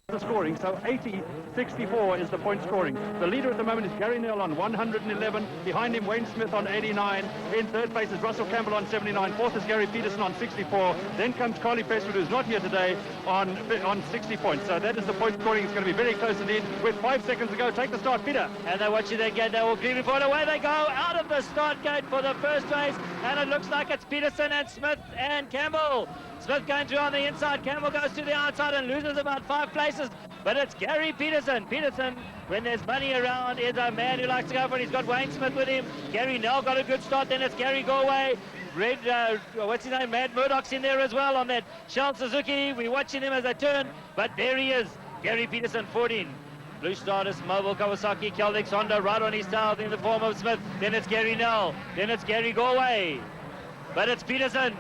the scoring, so 80-64 is the point scoring. The leader at the moment is Gary Nell on 111. Behind him, Wayne Smith on 89. In third place is Russell Campbell on 79. Fourth is Gary Peterson on 64. Then comes Carly Prestwood, who's not here today, on 60 points. So that is the point scoring. It's going to be very close indeed. With 5 seconds to go, take the start, Peter. And they're watching that gate. They will clearly forward. Away they go out of the start gate for the first race. And it looks like it's Peterson and Smith and Campbell. Smith going through on the inside. Campbell goes to the outside and loses about 5 places. But it's Gary Peterson. Peterson, when there's money around, is a man who likes to go for it. He's got Wayne Smith with him. Gary Nell got a good start. Then it's Gary Galway. What's his name? Mad Murdoch's in there as well on that Shell Suzuki. We're watching him as they turn. But there he is. Gary Peterson, 14. Blue Stardust, Mobile, Kawasaki, Keldex, Honda, right on his tail in the form of Smith. Then it's Gary Nell. Then it's Gary Galway. But it's Peterson.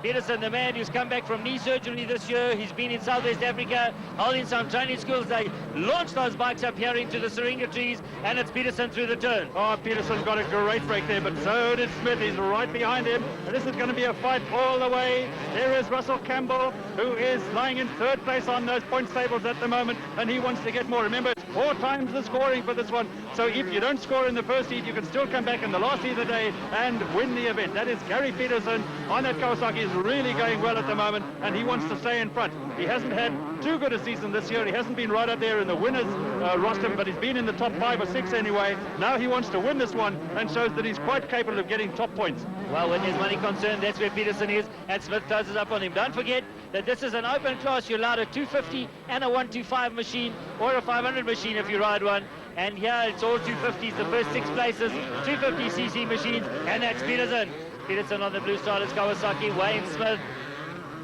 Peterson, the man who's come back from knee surgery this year. He's been in Southwest Africa, holding some training schools. They launched those bikes up here into the syringa trees, and it's Peterson through the turn. Oh, Peterson's got a great break there, but so did Smith. He's right behind him. And this is going to be a fight all the way. There is Russell Campbell, who is lying in third place on those points tables at the moment, and he wants to get more. Remember, it's 4 times the scoring for this one. So if you don't score in the first heat, you can still come back in the last heat of the day and win the event. That is Gary Peterson on that Kawasaki. Is really going well at the moment, and he wants to stay in front. He hasn't had too good a season this year. He hasn't been right up there in the winners roster, but he's been in the top 5 or 6 anyway. Now he wants to win this one and shows that he's quite capable of getting top points. Well, when there's money concerned, that's where Peterson is, and Smith closes up on him. Don't forget that this is an open class. You're allowed a 250 and a 125 machine, or a 500 machine if you ride one. And here it's all 250s, the first 6 places, 250cc machines, and that's Peterson. Peterson on the Blue Stardust Kawasaki. Wayne Smith,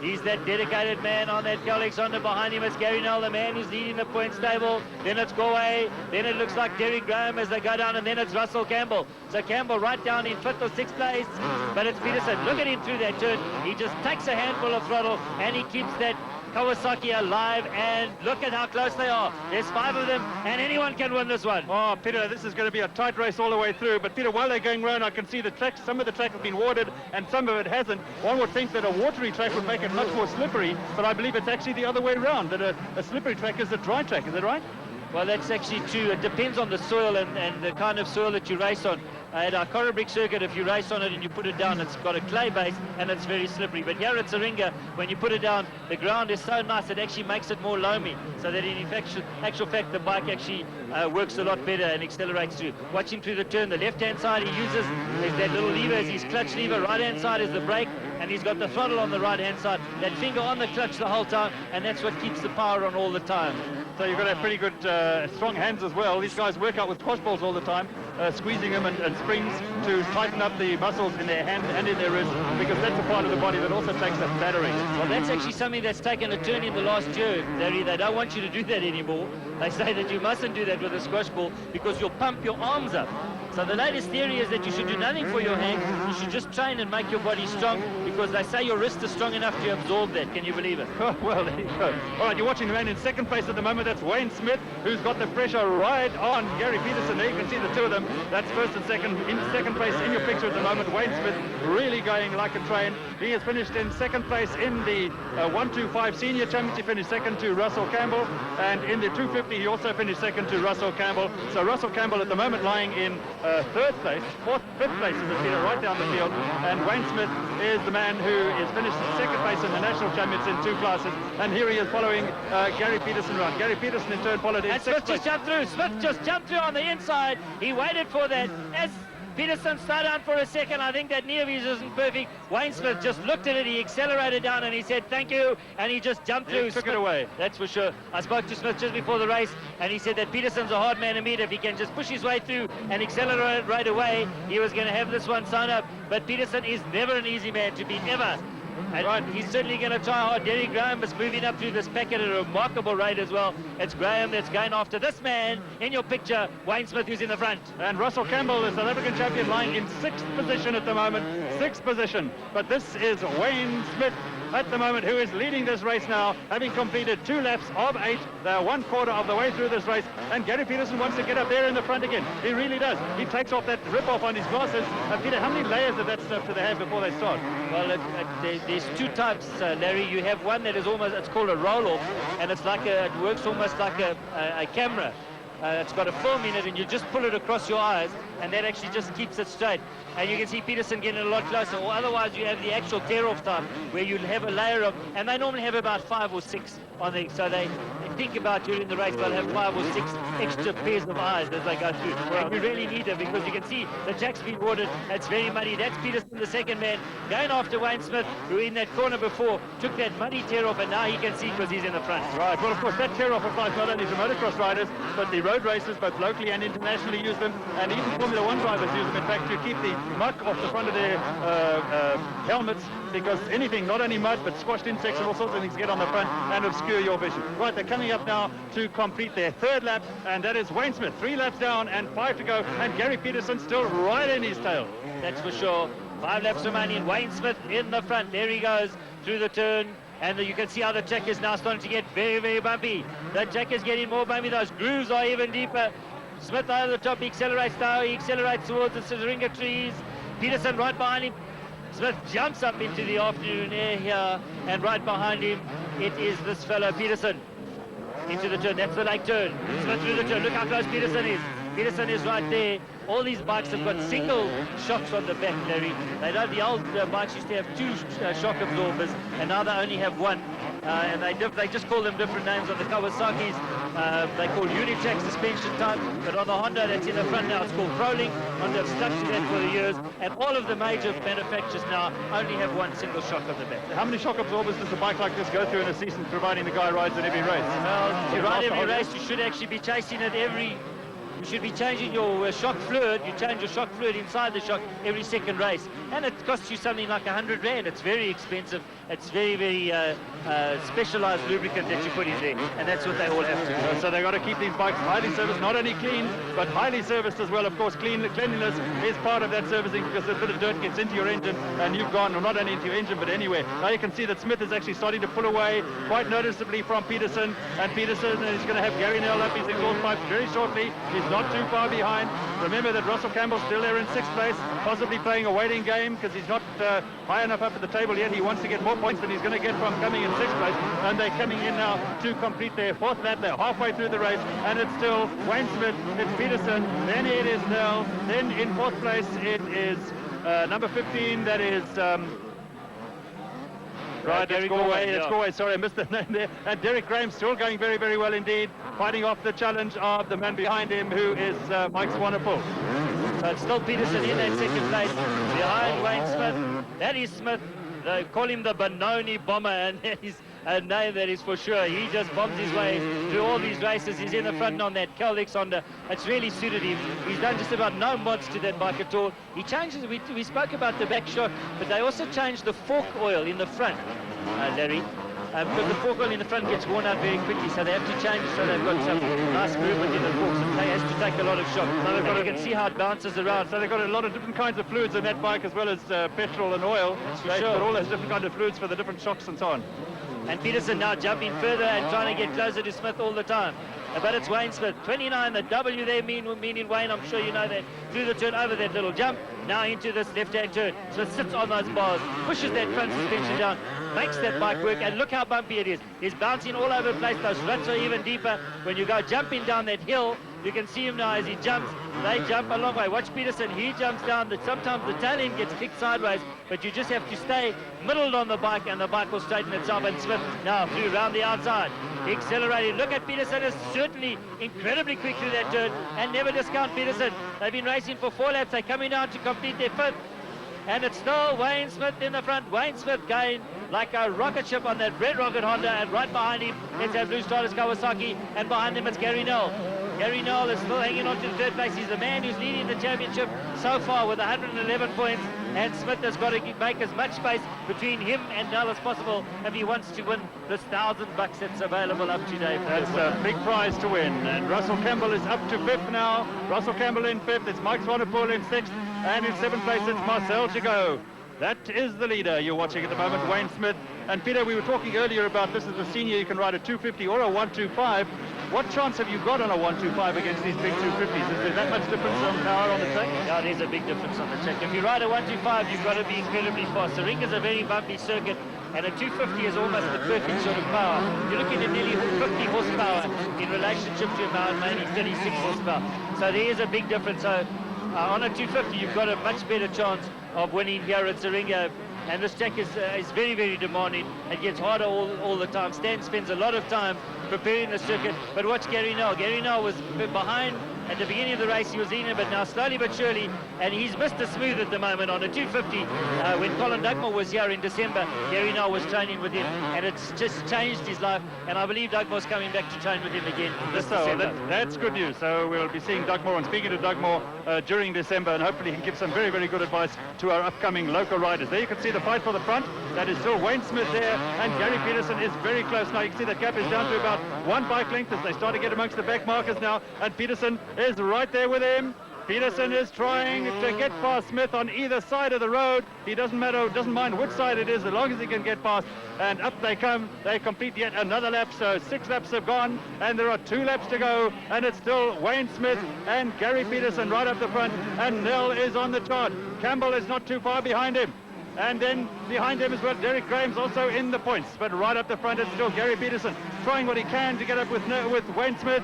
he's that dedicated man on that Keldex Honda. Behind him it's Gary Nell, the man who's leading the points table. Then it's Galway. Then it looks like Derek Graham as they go down, and then it's Russell Campbell. So Campbell right down in 5th or 6th place, but it's Peterson. Look at him through that turn. He just takes a handful of throttle, and he keeps that Kawasaki alive, and look at how close they are. There's 5 of them, and anyone can win this one. Oh, Peter, this is going to be a tight race all the way through. But Peter, while they're going round, I can see the track. Some of the track has been watered, and some of it hasn't. One would think that a watery track would make it much more slippery, but I believe it's actually the other way around, that a slippery track is a dry track. Is that right? Well, that's actually true. It depends on the soil and the kind of soil that you race on. At our Corribrick circuit, if you race on it and you put it down, it's got a clay base and it's very slippery. But here at Syringa, when you put it down, the ground is so nice it actually makes it more loamy, so that in actual fact the bike actually works a lot better and accelerates through. Watch him through the turn. The left-hand side he uses is that little lever, is his clutch lever. Right-hand side is the brake, and he's got the throttle on the right-hand side. That finger on the clutch the whole time, and that's what keeps the power on all the time. So you've got to have pretty good, strong hands as well. These guys work out with cross balls all the time, squeezing them and springs to tighten up the muscles in their hand and in their wrist, because that's a part of the body that also takes up battering. Well, that's actually something that's taken a turn in the last year, Larry. They don't want you to do that anymore. They say that you mustn't do that with a squash ball because you'll pump your arms up. So the latest theory is that you should do nothing for your hand. You should just train and make your body strong, because they say your wrist is strong enough to absorb that. Can you believe it? Oh, well, there you go. All right, you're watching the man in second place at the moment. That's Wayne Smith, who's got the pressure right on Gary Peterson. There you can see the 2 of them. That's first and second. In second place in your picture at the moment, Wayne Smith really going like a train. He has finished in second place in the 125 Senior Championship. He finished second to Russell Campbell, and in the 250 he also finished second to Russell Campbell. So Russell Campbell at the moment lying in third place, 5th place is the Peter, right down the field, and Wayne Smith is the man who is finished second place in the national champions in 2 classes, and here he is following Gary Peterson around. Gary Peterson in turn followed in 6th place. Smith just jumped through. Smith just jumped through on the inside. He waited for that. As Peterson slowed down for a second, I think that knee of his isn't perfect. Wayne Smith just looked at it, he accelerated down, and he said thank you, and he just jumped through. He took it away. That's for sure. I spoke to Smith just before the race, and he said that Peterson's a hard man to meet. If he can just push his way through and accelerate right away, he was going to have this one sewn up. But Peterson is never an easy man to beat, ever. And right, he's certainly going to try hard. Derek Graham is moving up through this pack at a remarkable rate as well. It's Graham that's going after this man in your picture, Wayne Smith, who's in the front. And Russell Campbell, the South African champion, lying in 6th position at the moment. 6th position. But this is Wayne Smith at the moment, who is leading this race now, having completed 2 laps of 8. They're 1/4 of the way through this race, and Gary Peterson wants to get up there in the front again. He really does. He takes off that rip-off on his glasses. Peter, how many layers of that stuff do they have before they start? Well, there's two types, Larry. You have one that is almost, it's called a roll-off, and it's like it works almost like a camera. It's got a film in it, and you just pull it across your eyes, and that actually just keeps it straight. And you can see Peterson getting a lot closer. Or otherwise, you have the actual tear-off type, where you'll have a layer of, and they normally have about 5 or 6 on the, so they think about during the race, they'll have 5 or 6 extra pairs of eyes as they go through. And you really need them, because you can see the track's been watered. It's very muddy. That's Peterson, the second man, going after Wayne Smith, who in that corner before took that muddy tear-off, and now he can see because he's in the front. Right, well, of course, that tear-off applies not only to motocross riders, but the road racers, both locally and internationally, use them, and even Formula One drivers use them, in fact, to keep the muck off the front of their helmets, because anything, not only mud, but squashed insects and all sorts of things get on the front and obscure your vision. Right, they're coming up now to complete their third lap, and that is Wayne Smith, 3 laps down and 5 to go, and Gary Peterson still right in his tail. That's for sure. 5 laps remaining. Wayne Smith in the front. There he goes through the turn. And you can see how the track is now starting to get very, very bumpy. The track is getting more bumpy. Those grooves are even deeper. Smith over the top. He accelerates now. He accelerates towards the Syringa trees. Peterson right behind him. Smith jumps up into the afternoon air here. And right behind him, it is this fellow, Peterson. Into the turn. That's the lake turn. Smith through the turn. Look how close Peterson is. Peterson is right there. All these bikes have got single shocks on the back, Larry. They don't, the old bikes used to have 2 shock absorbers, and now they only have 1. And they just call them different names. On the Kawasaki's, they call Unitrack suspension type, but on the Honda that's in the front now, it's called Prolink. Honda have stuck to that for the years, and all of the major manufacturers now only have 1 single shock on the back. How many shock absorbers does a bike like this go through in a season, providing the guy rides in every race? Well, to ride every race, you should actually be chasing it every... You should be changing your shock fluid. You change your shock fluid inside the shock every second race. And it costs you something like 100 Rand. It's very expensive. It's very, very specialized lubricant that you put in there. And that's what they all have to do. So they've got to keep these bikes highly serviced, not only clean, but highly serviced as well. Of course, cleanliness is part of that servicing, because a bit of dirt gets into your engine and you've gone, well, not only into your engine, but anywhere. Now you can see that Smith is actually starting to pull away quite noticeably from Peterson. And Peterson is going to have Gary Nell up his exhaust pipes very shortly. He's not too far behind. Remember that Russell Campbell's still there in 6th place, possibly playing a waiting game because he's not high enough up at the table yet. He wants to get more points than he's going to get from coming in 6th place. And they're coming in now to complete their 4th lap. They're halfway through the race, and it's still Wayne Smith, it's Peterson, then it is Nell, then in 4th place it is number 15, that is... Right, it's Gorway, sorry, I missed the name there. And Derek Graham still going very, very well indeed, fighting off the challenge of the man behind him, who is Mike Swanepoel. So it's still Peterson in that 2nd place, behind Wayne Smith. That is Smith. They call him the Benoni Bomber, and that is a name that is for sure. He just bombs his way through all these races. He's in the front on that Caldex Honda. It's really suited him. He's done just about no mods to that bike at all. He changes, we spoke about the back shock, but they also changed the fork oil in the front, Larry. Because the fork oil in the front gets worn out very quickly, so they have to change it so they've got some nice movement in the forks. So it has to take a lot of shock. So you can see how it bounces around. So they've got a lot of different kinds of fluids in that bike, as well as petrol and oil. They've got all those different kinds of fluids for the different shocks and so on. And Peterson now jumping further and trying to get closer to Smith all the time. But it's Wayne Smith, 29, the W there meaning Wayne, I'm sure you know that, through the turn, over that little jump, now into this left-hand turn. Smith sits on those bars, pushes that front suspension down, makes that bike work, and look how bumpy it is. He's bouncing all over the place. Those ruts are even deeper. When you go jumping down that hill, you can see him now as he jumps. They jump a long way. Watch Peterson, he jumps down. Sometimes the tail end gets kicked sideways, but you just have to stay middled on the bike, and the bike will straighten itself. And Smith now through around the outside, accelerating. Look at Peterson, is certainly incredibly quick through that turn, and never discount Peterson. They've been racing for 4 laps. They're coming down to complete their 5th. And it's still Wayne Smith in the front. Wayne Smith going like a rocket ship on that red rocket Honda, and right behind him it's that Blue Stardust Kawasaki, and behind him it's Gary Nell. Gary Nell is still hanging on to the 3rd place. He's the man who's leading the championship so far with 111 points, and Smith has got to make as much space between him and Nell as possible if he wants to win this $1,000 that's available up today. That's a big prize to win. And Russell Campbell is up to 5th now. Russell Campbell in 5th. It's Mike Swanepoel in 6th. And in 7th place, it's Marcel Gigot. That is the leader you're watching at the moment, Wayne Smith. And Peter, we were talking earlier about this is the senior, you can ride a 250 or a 125. What chance have you got on a 125 against these big 250s? Is there that much difference on power on the track? Yeah, there's a big difference on the track. If you ride a 125, you've got to be incredibly fast. The ring is a very bumpy circuit, and a 250 is almost the perfect sort of power. You're looking at nearly 50 horsepower in relationship to about maybe 36 horsepower. So there is a big difference. So on a 250, you've got a much better chance of winning here at Syringa. And this track is very, very demanding. It gets harder all the time. Stan spends a lot of time preparing the circuit. But watch Gary Nell. Gary Nell was behind at the beginning of the race. He was in it, but now slowly but surely, and he's Mr. Smooth at the moment on a 250. When Colin Dugmore was here in December, Gary Nell was training with him, and it's just changed his life. And I believe Dugmore's coming back to train with him again this December. That's good news. So we'll be seeing Dugmore and speaking to Dugmore during December, and hopefully he can give some very, very good advice to our upcoming local riders. There you can see the fight for the front. That is still Wayne Smith there, and Gary Peterson is very close now. You can see that gap is down to about 1 bike length as they start to get amongst the back markers now, and Peterson is right there with him. Peterson is trying to get past Smith on either side of the road. He doesn't mind which side it is, as long as he can get past. And up they come. They complete yet another lap. So 6 laps have gone, and there are 2 laps to go. And it's still Wayne Smith and Gary Peterson right up the front. And Nell is on the chart. Campbell is not too far behind him. And then behind him as well, Derek Graham's also in the points. But right up the front, it's still Gary Peterson trying what he can to get up with Wayne Smith.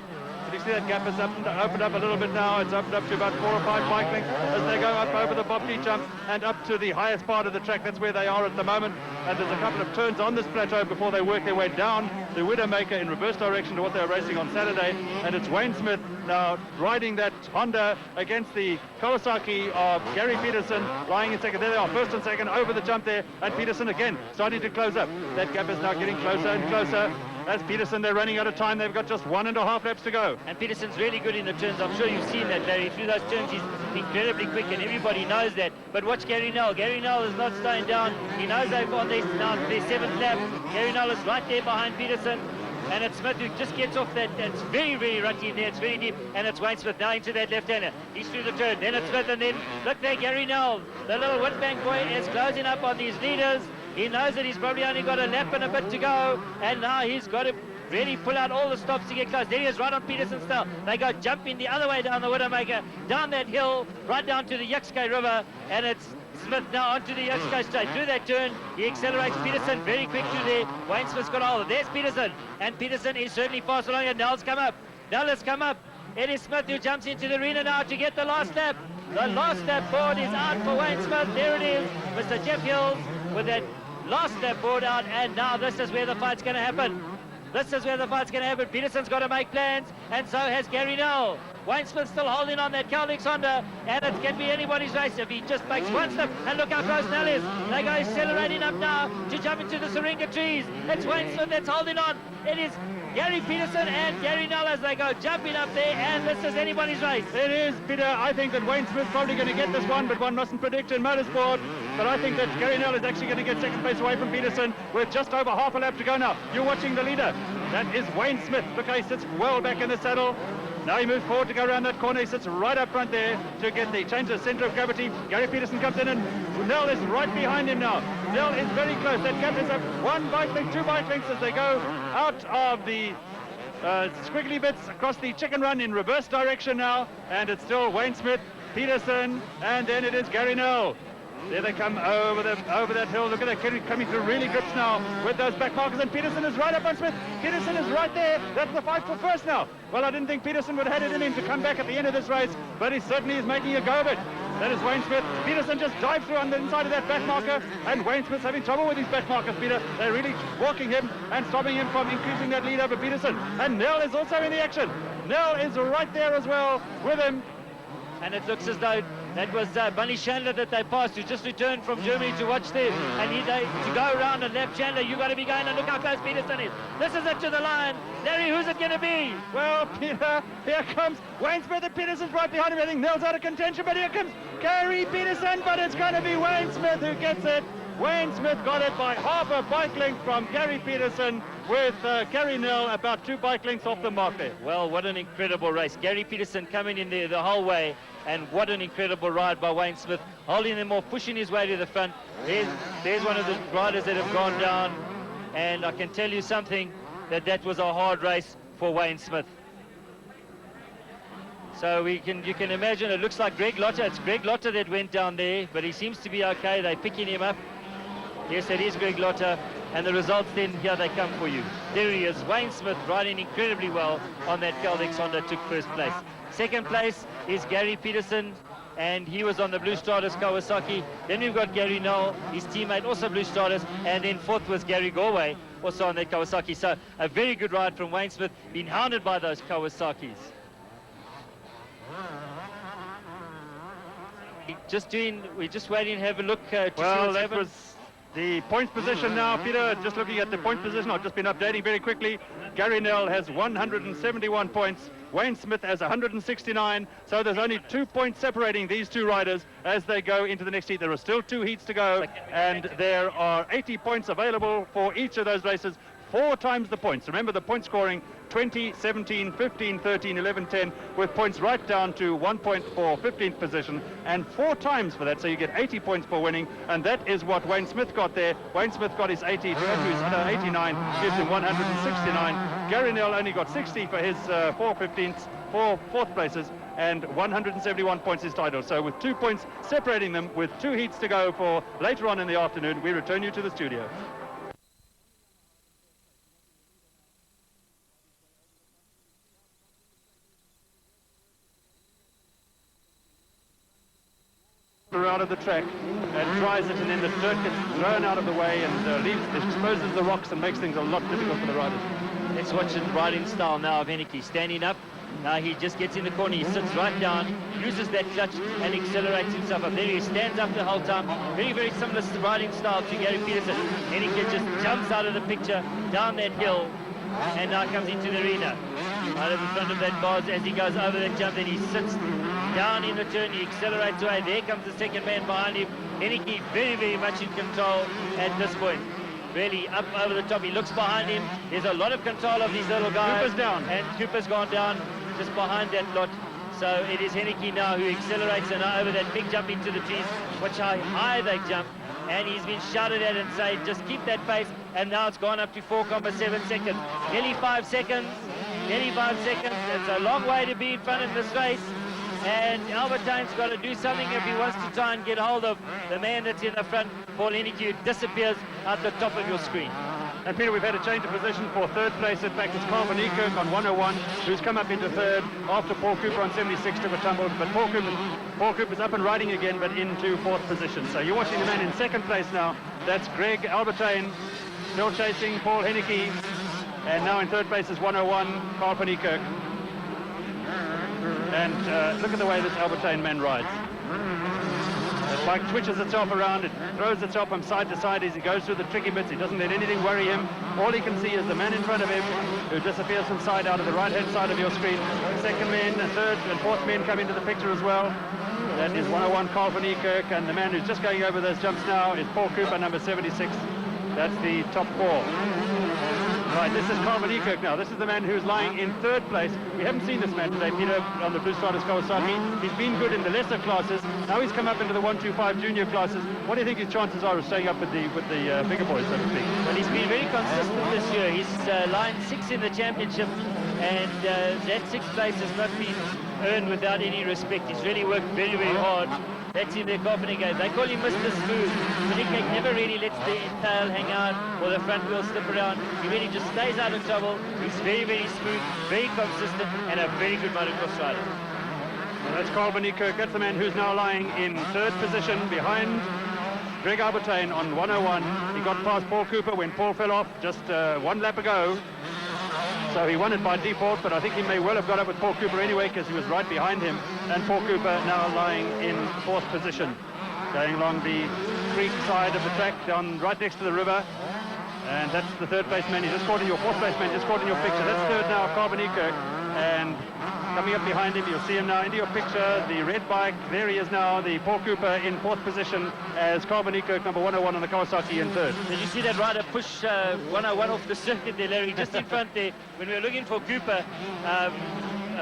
You see that gap has opened up a little bit now. It's opened up to about 4 or 5 bike lengths as they go up over the Bob jump and up to the highest part of the track. That's where they are at the moment. And there's a couple of turns on this plateau before they work their way down the Widowmaker in reverse direction to what they were racing on Saturday. And it's Wayne Smith now riding that Honda against the Kawasaki of Gary Peterson, lying in second. There they are, first and second over the jump there. And Peterson again starting to close up. That gap is now getting closer and closer. As Peterson, they're running out of time. They've got just 1.5 laps to go. And Peterson's really good in the turns. I'm sure you've seen that, Larry. Through those turns, he's incredibly quick, and everybody knows that. But watch Gary Nell. Gary Nell is not slowing down. He knows they've on their 7th lap. Gary Nell is right there behind Peterson. And it's Smith who just gets off that. It's very, very rocky in there. It's very deep. And it's Wayne Smith now into that left-hander. He's through the turn. Then it's Smith, and then look there, Gary Nell. The little Whitbank boy is closing up on these leaders. He knows that he's probably only got a lap and a bit to go. And now he's got to really pull out all the stops to get close. There he is, right on Peterson's tail. They go jumping the other way down the Widowmaker, down that hill, right down to the Yuxkay River, and it's Smith now onto the Yuxkay straight. Through that turn, he accelerates Peterson very quick through there. Wayne Smith's got a hold. There's Peterson, and Peterson is certainly fast along, and Nell's come up. Nell has come up. It is Smith who jumps into the arena now to get the last lap. The last lap board is out for Wayne Smith. There it is, Mr. Jeff Hills with that last lap board out, and now this is where the fight's going to happen. This is where the fight's going to happen. Peterson's got to make plans, and so has Gary Nell. Wayne Smith still holding on that Caldex Honda, and it can be anybody's race if he just makes one step. And look how close Nell is. They go accelerating up now to jump into the Syringa trees. It's Wayne Smith that's holding on. It is Gary Peterson and Gary Nell as they go jumping up there, and this is anybody's race. It is, Peter. I think that Wayne Smith's probably going to get this one, but one mustn't predict in motorsport. But I think that Gary Nell is actually going to get second place away from Peterson with just over half a lap to go now. You're watching the leader. That is Wayne Smith. Look how he sits well back in the saddle. Now he moves forward to go around that corner. He sits right up front there to get the change of center of gravity. Gary Peterson comes in, and Nell is right behind him now. Nell is very close. That gap is up 1 bike length, 2 bike lengths as they go out of the squiggly bits across the chicken run in reverse direction now. And it's still Wayne Smith, Peterson, and then it is Gary Nell. There they come over that hill. Look at that, coming through really grips now with those back markers, and Peterson is right up on Smith. Peterson is right there. That's the fight for first now. Well, I didn't think Peterson would have had it in him to come back at the end of this race, but he certainly is making a go of it. That is Wayne Smith. Peterson just dived through on the inside of that back marker, and Wayne Smith's having trouble with his back markers, Peter. They're really walking him and stopping him from increasing that lead over Peterson. And Nell is also in the action. Nell is right there as well with him. And it looks as though that was Bunny Chandler that they passed, who just returned from Germany to watch them. And to go around and left Chandler, you've got to be going, and look how close Peterson is. This is it to the line. Larry, who's it going to be? Well, Peter, here comes Wayne Smith, and Peterson's right behind him. I think Nell's out of contention, but here comes Gary Peterson, but it's going to be Wayne Smith who gets it. Wayne Smith got it by half a bike length from Gary Peterson, with Gary Nell about 2 bike lengths off the mark there. Well, what an incredible race. Gary Peterson coming in there the whole way, And what an incredible ride by Wayne Smith, holding them off, pushing his way to the front. There's one of the riders that have gone down, and I can tell you something, that was a hard race for Wayne Smith. So you can imagine, it looks like Greg Lotter. It's Greg Lotter that went down there, but he seems to be okay. They're picking him up. Yes, it is Greg Lotter. And the results then, here they come for you. There he is, Wayne Smith, riding incredibly well on that Caldex Honda, took first place. Second place is Gary Peterson, and he was on the Blue Stratus Kawasaki. Then we've got Gary Noel, his teammate, also Blue Stratus, and then fourth was Gary Galway, also on that Kawasaki. So a very good ride from Wayne Smith, being hounded by those Kawasaki's. We're just waiting to have a look to see what's happened. Was the points position now, Peter. Just looking at the point position, I've just been updating very quickly. Gary Nell has 171 points. Wayne Smith has 169. So there's only 2 points separating these two riders as they go into the next heat. There are still 2 heats to go, and there are 80 points available for each of those races. 4 times the points. Remember the point scoring, 20, 17, 15, 13, 11, 10, with points right down to 1 point for 15th position, and 4 times for that, so you get 80 points for winning, and that is what Wayne Smith got there. Wayne Smith got his 80 to his 89, gives him 169. Gary Nell only got 60 for his 4 fourth places, and 171 points is title. So with 2 points separating them, with 2 heats to go for later on in the afternoon, we return you to the studio. Out of the track and tries it, and then the dirt gets thrown out of the way and exposes the rocks and makes things a lot difficult for the riders. Let's watch the riding style now of Henneke. Standing up, now he just gets in the corner, he sits right down, uses that clutch and accelerates himself up. Then he stands up the whole time. Very, very similar riding style to Gary Peterson. Henneke just jumps out of the picture down that hill and now comes into the arena. Right in front of that bars as he goes over that jump, then he sits down in the turn, he accelerates away. There comes the second man behind him. Henneke very, very much in control at this point. Really up over the top. He looks behind him. There's a lot of control of these little guys. Cooper's down. And Cooper's gone down just behind that lot. So it is Henneke now who accelerates and now over that big jump into the trees. Watch how high they jump. And he's been shouted at and said, just keep that pace. And now it's gone up to 4.7 seconds. Nearly 5 seconds. Nearly 5 seconds. It's a long way to be in front of this race. And Albertine's got to do something if he wants to try and get hold of the man that's in the front. Paul Henneke, who disappears at the top of your screen. And Peter, we've had a change of position for third place. In fact, it's Carl van Niekerk on 101, who's come up into third after Paul Cooper on 76 took a tumble. But Paul Cooper's up and riding again, but into fourth position. So you're watching the man in second place now. That's Greg Albertine, still chasing Paul Henneke. And now in third place is 101, Carl van Niekerk. And look at the way this Albertine man rides. The bike twitches itself around, it throws itself from side to side as he goes through the tricky bits. He doesn't let anything worry him. All he can see is the man in front of him who disappears from sight out of the right-hand side of your screen. Second man, third and fourth men come into the picture as well. That is 101 Carl van Niekerk, and the man who's just going over those jumps now is Paul Cooper, number 76. That's the top 4. Right, this is Carl van Niekerk now. This is the man who's lying in third place. We haven't seen this man today, Peter, on the Blue Stratus Kawasaki. He's been good in the lesser classes. Now he's come up into the 125 junior classes. What do you think his chances are of staying up with the bigger boys, so to speak? Well, he's been very consistent this year. He's lying 6th in the championship, and that 6th place has not been earned without any respect. He's really worked very, very hard. That's in their confident game. They call him Mr. Smooth. Henneke never really lets the tail hang out or the front wheel slip around. He really just stays out of trouble. He's very, very smooth, very consistent, and a very good motocross rider. Well, that's Carl van Niekerk. That's the man who's now lying in third position behind Greg Albertine on 101. He got past Paul Cooper when Paul fell off just 1 lap ago. So he won it by default, but I think he may well have got up with Paul Cooper anyway because he was right behind him. And Paul Cooper now lying in fourth position, going along the creek side of the track, down right next to the river. And that's the third place man. He just caught in your fourth place man, just caught in your picture. That's third now, Carl van Niekerk. And coming up behind him, you'll see him now into your picture. The red bike, there he is now, the Paul Cooper in fourth position as Carl van Niekerk, number 101 on the Kawasaki in third. Did you see that rider push 101 off the circuit there, Larry, just in front there? When we were looking for Cooper,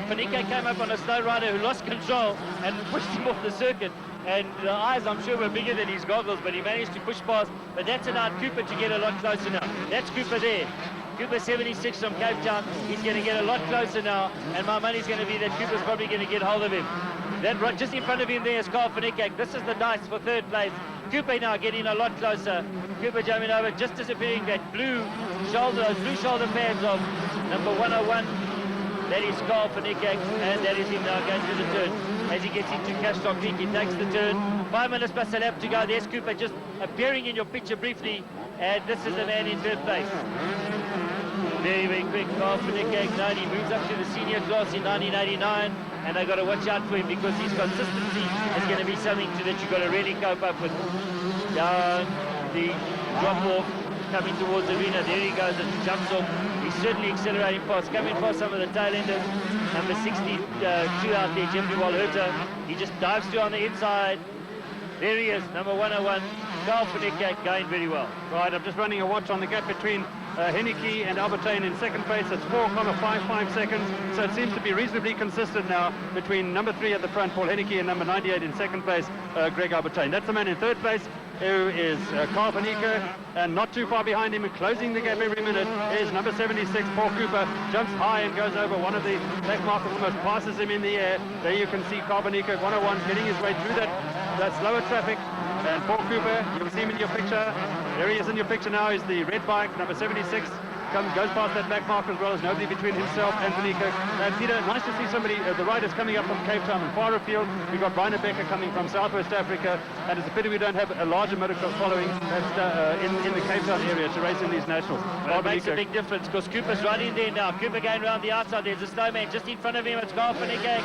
Fanike came up on a slow rider who lost control and pushed him off the circuit. And the eyes, I'm sure, were bigger than his goggles, but he managed to push past. But that's allowed Cooper to get a lot closer now. That's Cooper there. Cooper 76 from Cape Town. He's going to get a lot closer now, and my money's going to be that Cooper's probably going to get hold of him. That right just in front of him there is Carl Fanike. This is the dice for third place. Cooper now getting a lot closer. Cooper jumping over, just disappearing that blue shoulder pads of number 101. That is Carl Fanike, and that is him now going to the turn. As he gets into Cashtock Creek, he takes the turn. 5 minutes plus a lap to go. There's Cooper just appearing in your picture briefly, and this is the man in third place. Very, very quick. Carl Fanike, he moves up to the senior class in 1989, and they've got to watch out for him because his consistency is going to be something that you've got to really cope up with. Down the drop-off, coming towards the arena. There he goes and jumps off. He's certainly accelerating fast, coming past some of the tail-enders. Number 62 out there, Jeffrey Walherter. He just dives through on the inside. There he is, number 101. Carl Fanike going very well. Right, I'm just running a watch on the gap between Henneke and Albertine in second place. It's 4.55 seconds, so it seems to be reasonably consistent now between number 3 at the front, Paul Henneke, and number 98 in second place, Greg Albertine. That's the man in third place, who is Carl Fanike, and not too far behind him and closing the gap every minute is number 76, Paul Cooper. Jumps high and goes over one of the black markers, almost passes him in the air. There you can see Carl Fanike at 101 getting his way through that slower traffic. And Paul Cooper, you'll see him in your picture. There he is in your picture now, is the red bike, number 76. Goes past that back marker as well. As nobody between himself and Fanike. And Peter, nice to see somebody, the riders coming up from Cape Town and far afield. We've got Rainer Becker coming from Southwest Africa, and it's a pity we don't have a larger motocross following in the Cape Town area to race in these nationals. Well, it makes a big difference because Cooper's right in there now. Cooper going around the outside. There's a snowman just in front of him. It's Carl Fanike.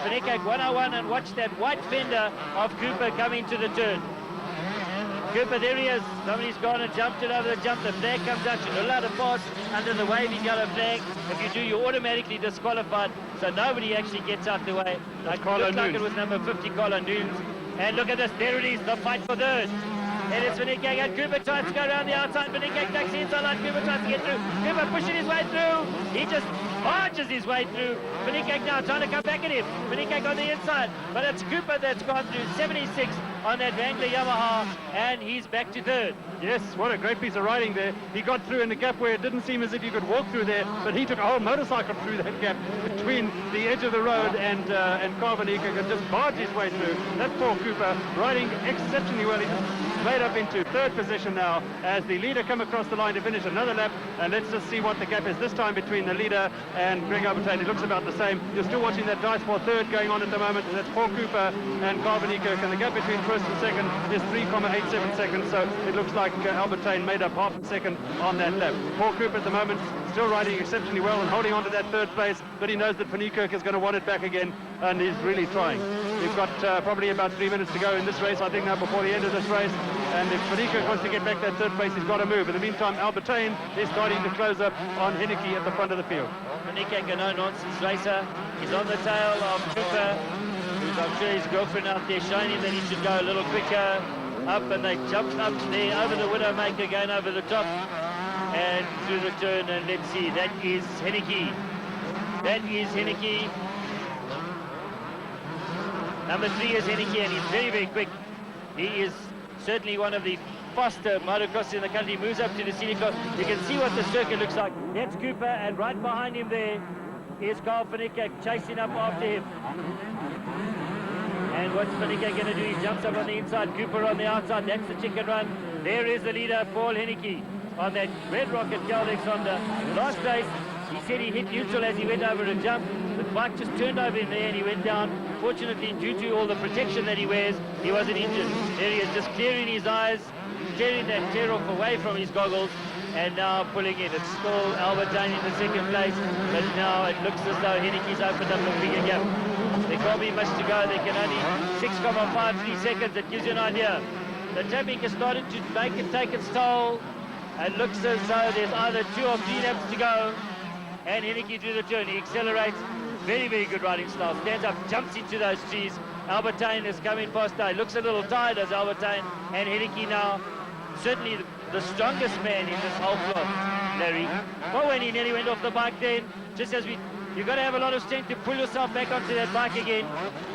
Fanike 101, and watch that white fender of Cooper coming to the turn. Cooper, there he is. Somebody's gone and jumped it over the jump. The flag comes out. You're not allowed to pass under the waving yellow flag. If you do, you're automatically disqualified. So nobody actually gets out the way. It looked like it was number 50, Colin Nunes. And look at this. There it is. The fight for third. And it's Fanike and Cooper tries to go around the outside. Fanike takes the inside line. Cooper tries to get through. Cooper pushing his way through. He just barges his way through. Fanike now trying to come back at him. Fanike on the inside. But it's Cooper that's gone through 76 on that Wrangler Yamaha, and he's back to third. Yes, what a great piece of riding there. He got through in the gap where it didn't seem as if you could walk through there, but he took a whole motorcycle through that gap between the edge of the road and Carl Fanike could just barge his way through. That's Paul Cooper riding exceptionally well. He just made up into third position now as the leader come across the line to finish another lap, and let's just see what the gap is this time between the leader and Greg Albertine. It looks about the same. You're still watching that dice for third going on at the moment, and that's Paul Cooper and Carl Fanike, and the gap between first and second is 3.87 seconds, so it looks like Albertine made up half a second on that lap. Paul Cooper at the moment still riding exceptionally well and holding on to that third place, but he knows that Fanike is going to want it back again, and he's really trying. We've got probably about 3 minutes to go in this race, I think, now before the end of this race, and if Fanike wants to get back that third place, he's got to move. In the meantime, Albertine is starting to close up on Henneke at the front of the field. Fanike, a no-nonsense racer. He's on the tail of Cooper, who's, I'm sure his girlfriend out there showing him that he should go a little quicker. Up, and they jumped up there over the Widowmaker, going over the top and through the turn. And let's see, that is Henneke. That is Henneke. Number 3 is Henneke, and he's very, very quick. He is certainly one of the faster motocrossers in the country. He moves up to the senior class. You can see what the circuit looks like. That's Cooper, and right behind him there is Carl Fanike chasing up after him. And what's Fanike going to do? He jumps up on the inside, Cooper on the outside. That's the chicken run. There is the leader, Paul Henneke, on that Red Rocket Caldex Honda. Last race, he said he hit neutral as he went over a jump. The bike just turned over in there and he went down. Fortunately, due to all the protection that he wears, he wasn't injured. There he is, just clearing his eyes, clearing that tear off away from his goggles, and now pulling in. It's still Albertine in the second place, but now it looks as though Henneke's opened up a bigger gap. There can't be much to go. They can only 6.53 seconds. That gives you an idea. The traffic has started to make it take its toll. It looks as though there's either 2 or 3 laps to go. And Henneke through the turn. He accelerates. Very, very good riding style. Stands up, jumps into those trees. Albertine is coming past now. He looks a little tired as Albertine. And Henneke now, certainly the strongest man in this whole floor, Larry. Well, when he nearly went off the bike then, just as we You've got to have a lot of strength to pull yourself back onto that bike again.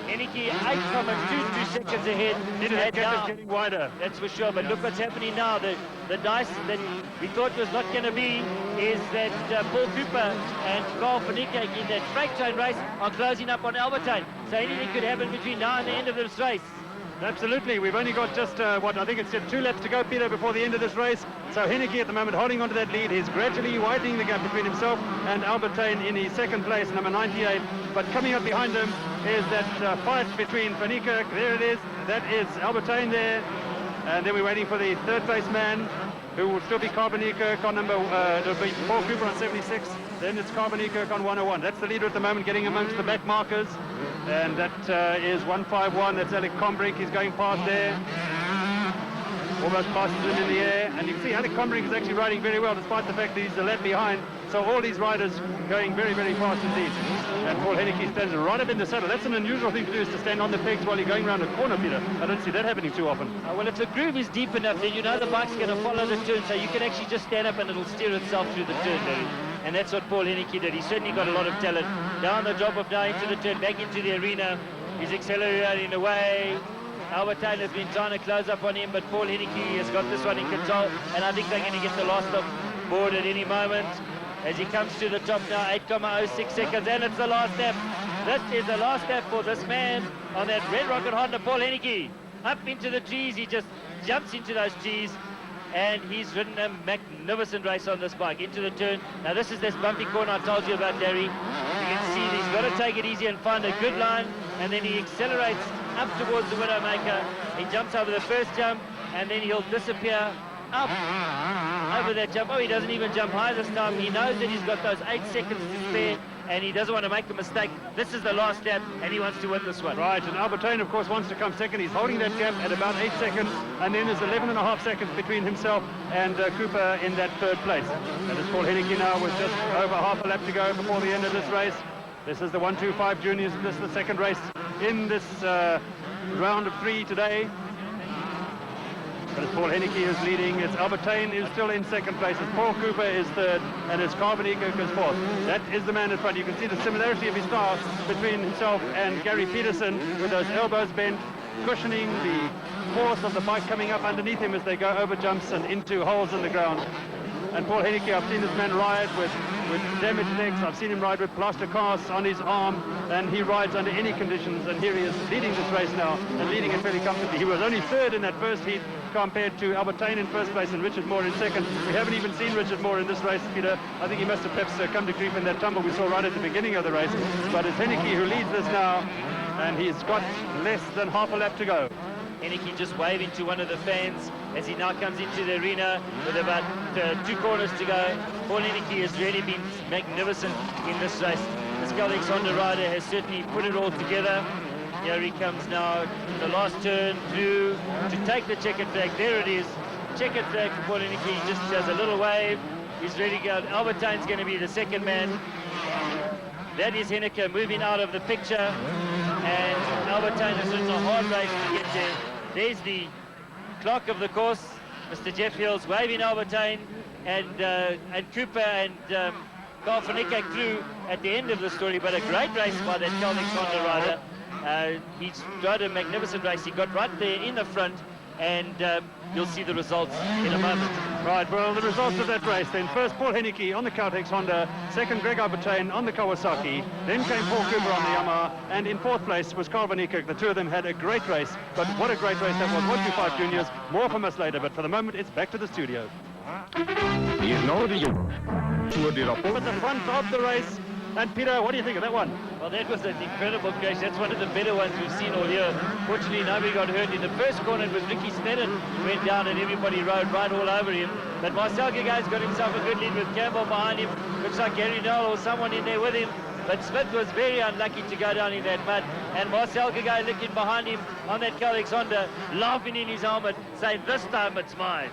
Henneke 8.22 seconds ahead. That gap is getting wider. That's for sure. But look what's happening now. The dice that we thought was not going to be is that Paul Cooper and Carl van Niekerk in that freight train race are closing up on Albertine. So anything could happen between now and the end of this race. Absolutely. We've only got just, I think it's 2 laps to go, Peter, before the end of this race. So Henneke at the moment holding on to that lead. He's gradually widening the gap between himself and Albertine in his second place, number 98. But coming up behind him is that fight between Van Niekerk. There it is. That is Albertine there. And then we're waiting for the third place man, who will still be Carl van Niekerk on number, it'll be Paul Cooper on 76. Then it's Carl van Niekerk on 101. That's the leader at the moment, getting amongst the back markers. And that is 151. That's Alec Combrink. He's going past there. Almost passes him in the air. And you can see Alec Combrink is actually riding very well, despite the fact that he's a lap behind. So all these riders going very, very fast indeed. And Paul Henneke stands right up in the saddle. That's an unusual thing to do, is to stand on the pegs while you're going around a corner, Peter. I don't see that happening too often. Well, if the groove is deep enough, then you know the bike's going to follow the turn, so you can actually just stand up and it'll steer itself through the turn, Larry. And that's what Paul Henneke did. He's certainly got a lot of talent. Down the drop of down into the turn, back into the arena. He's accelerating away. Albertine has been trying to close up on him, but Paul Henneke has got this one in control, and I think they're going to get the last of board at any moment. As he comes to the top now, 8.06 seconds, and it's the last lap. This is the last lap for this man on that Red Rocket Honda, Paul Henneke. Up into the trees, he just jumps into those trees, and he's ridden a magnificent race on this bike. Into the turn. Now this is this bumpy corner I told you about, Larry. You can see that he's got to take it easy and find a good line, and then he accelerates up towards the Widowmaker. He jumps over the first jump, and then he'll disappear up over that jump. Oh, he doesn't even jump high this time. He knows that he's got those 8 seconds to spare, and he doesn't want to make a mistake. This is the last lap, and he wants to win this one. Right, and Albertine, of course, wants to come second. He's holding that gap at about 8 seconds, and then there's 11.5 seconds between himself and Cooper in that third place. And it's Paul Henneke now with just over half a lap to go before the end of this race. This is the 125 Juniors. This is the second race in this round of 3 today. But it's Paul Henneke who's leading. It's Albertine who's still in second place. It's Paul Cooper is third, and it's Carl van Niekerk is fourth. That is the man in front. You can see the similarity of his style between himself and Gary Peterson, with those elbows bent, cushioning the force of the bike coming up underneath him as they go over jumps and into holes in the ground. And Paul Henneke, I've seen this man ride with damaged legs. I've seen him ride with plaster casts on his arm, and he rides under any conditions. And here he is leading this race now, and leading it fairly comfortably. He was only third in that first heat compared to Albertine in first place and Richard Moore in second. We haven't even seen Richard Moore in this race, Peter. I think he must have perhaps come to grief in that tumble we saw right at the beginning of the race. But it's Henneke who leads this now, and he's got less than half a lap to go. Henneke just waving to one of the fans as he now comes into the arena with about 2 corners to go. Paul Henneke has really been magnificent in this race. This Caltex Honda rider has certainly put it all together. Here he comes now in the last turn through to take the checkered flag. There it is. Checkered flag for Paul Henneke. He just does a little wave. He's ready to go. Albertine's going to be the second man. That is Henneke moving out of the picture. And Albertine has ridden a hard race to get there. There's the clock of the course. Mr. Jeff Hills waving Albertine, and Cooper and Carl van Niekerk through at the end of the story. But a great race by that Caltex Honda rider. He's rode a magnificent race. He got right there in the front, and you'll see the results in a moment. Right, well, the results of that race then. First, Paul Henneke on the Caltex Honda. Second, Greg Albertine on the Kawasaki. Then came Paul Cooper on the Yamaha. And in fourth place was Carl van Niekerk. The two of them had a great race. But what a great race that was. 125 Juniors. More from us later. But for the moment, it's back to the studio. At the front of the race. And Peter, what do you think of that one? Well, that was an incredible crash. That's one of the better ones we've seen all year. Fortunately, nobody got hurt. In the first corner, it was Ricky Sneddon went down and everybody rode right all over him. But Marcel Gagai's got himself a good lead with Campbell behind him. Looks like Gary Noel or someone in there with him. But Smith was very unlucky to go down in that mud. And Marcel Gagai looking behind him on that Alexander, laughing in his helmet, saying, "This time it's mine."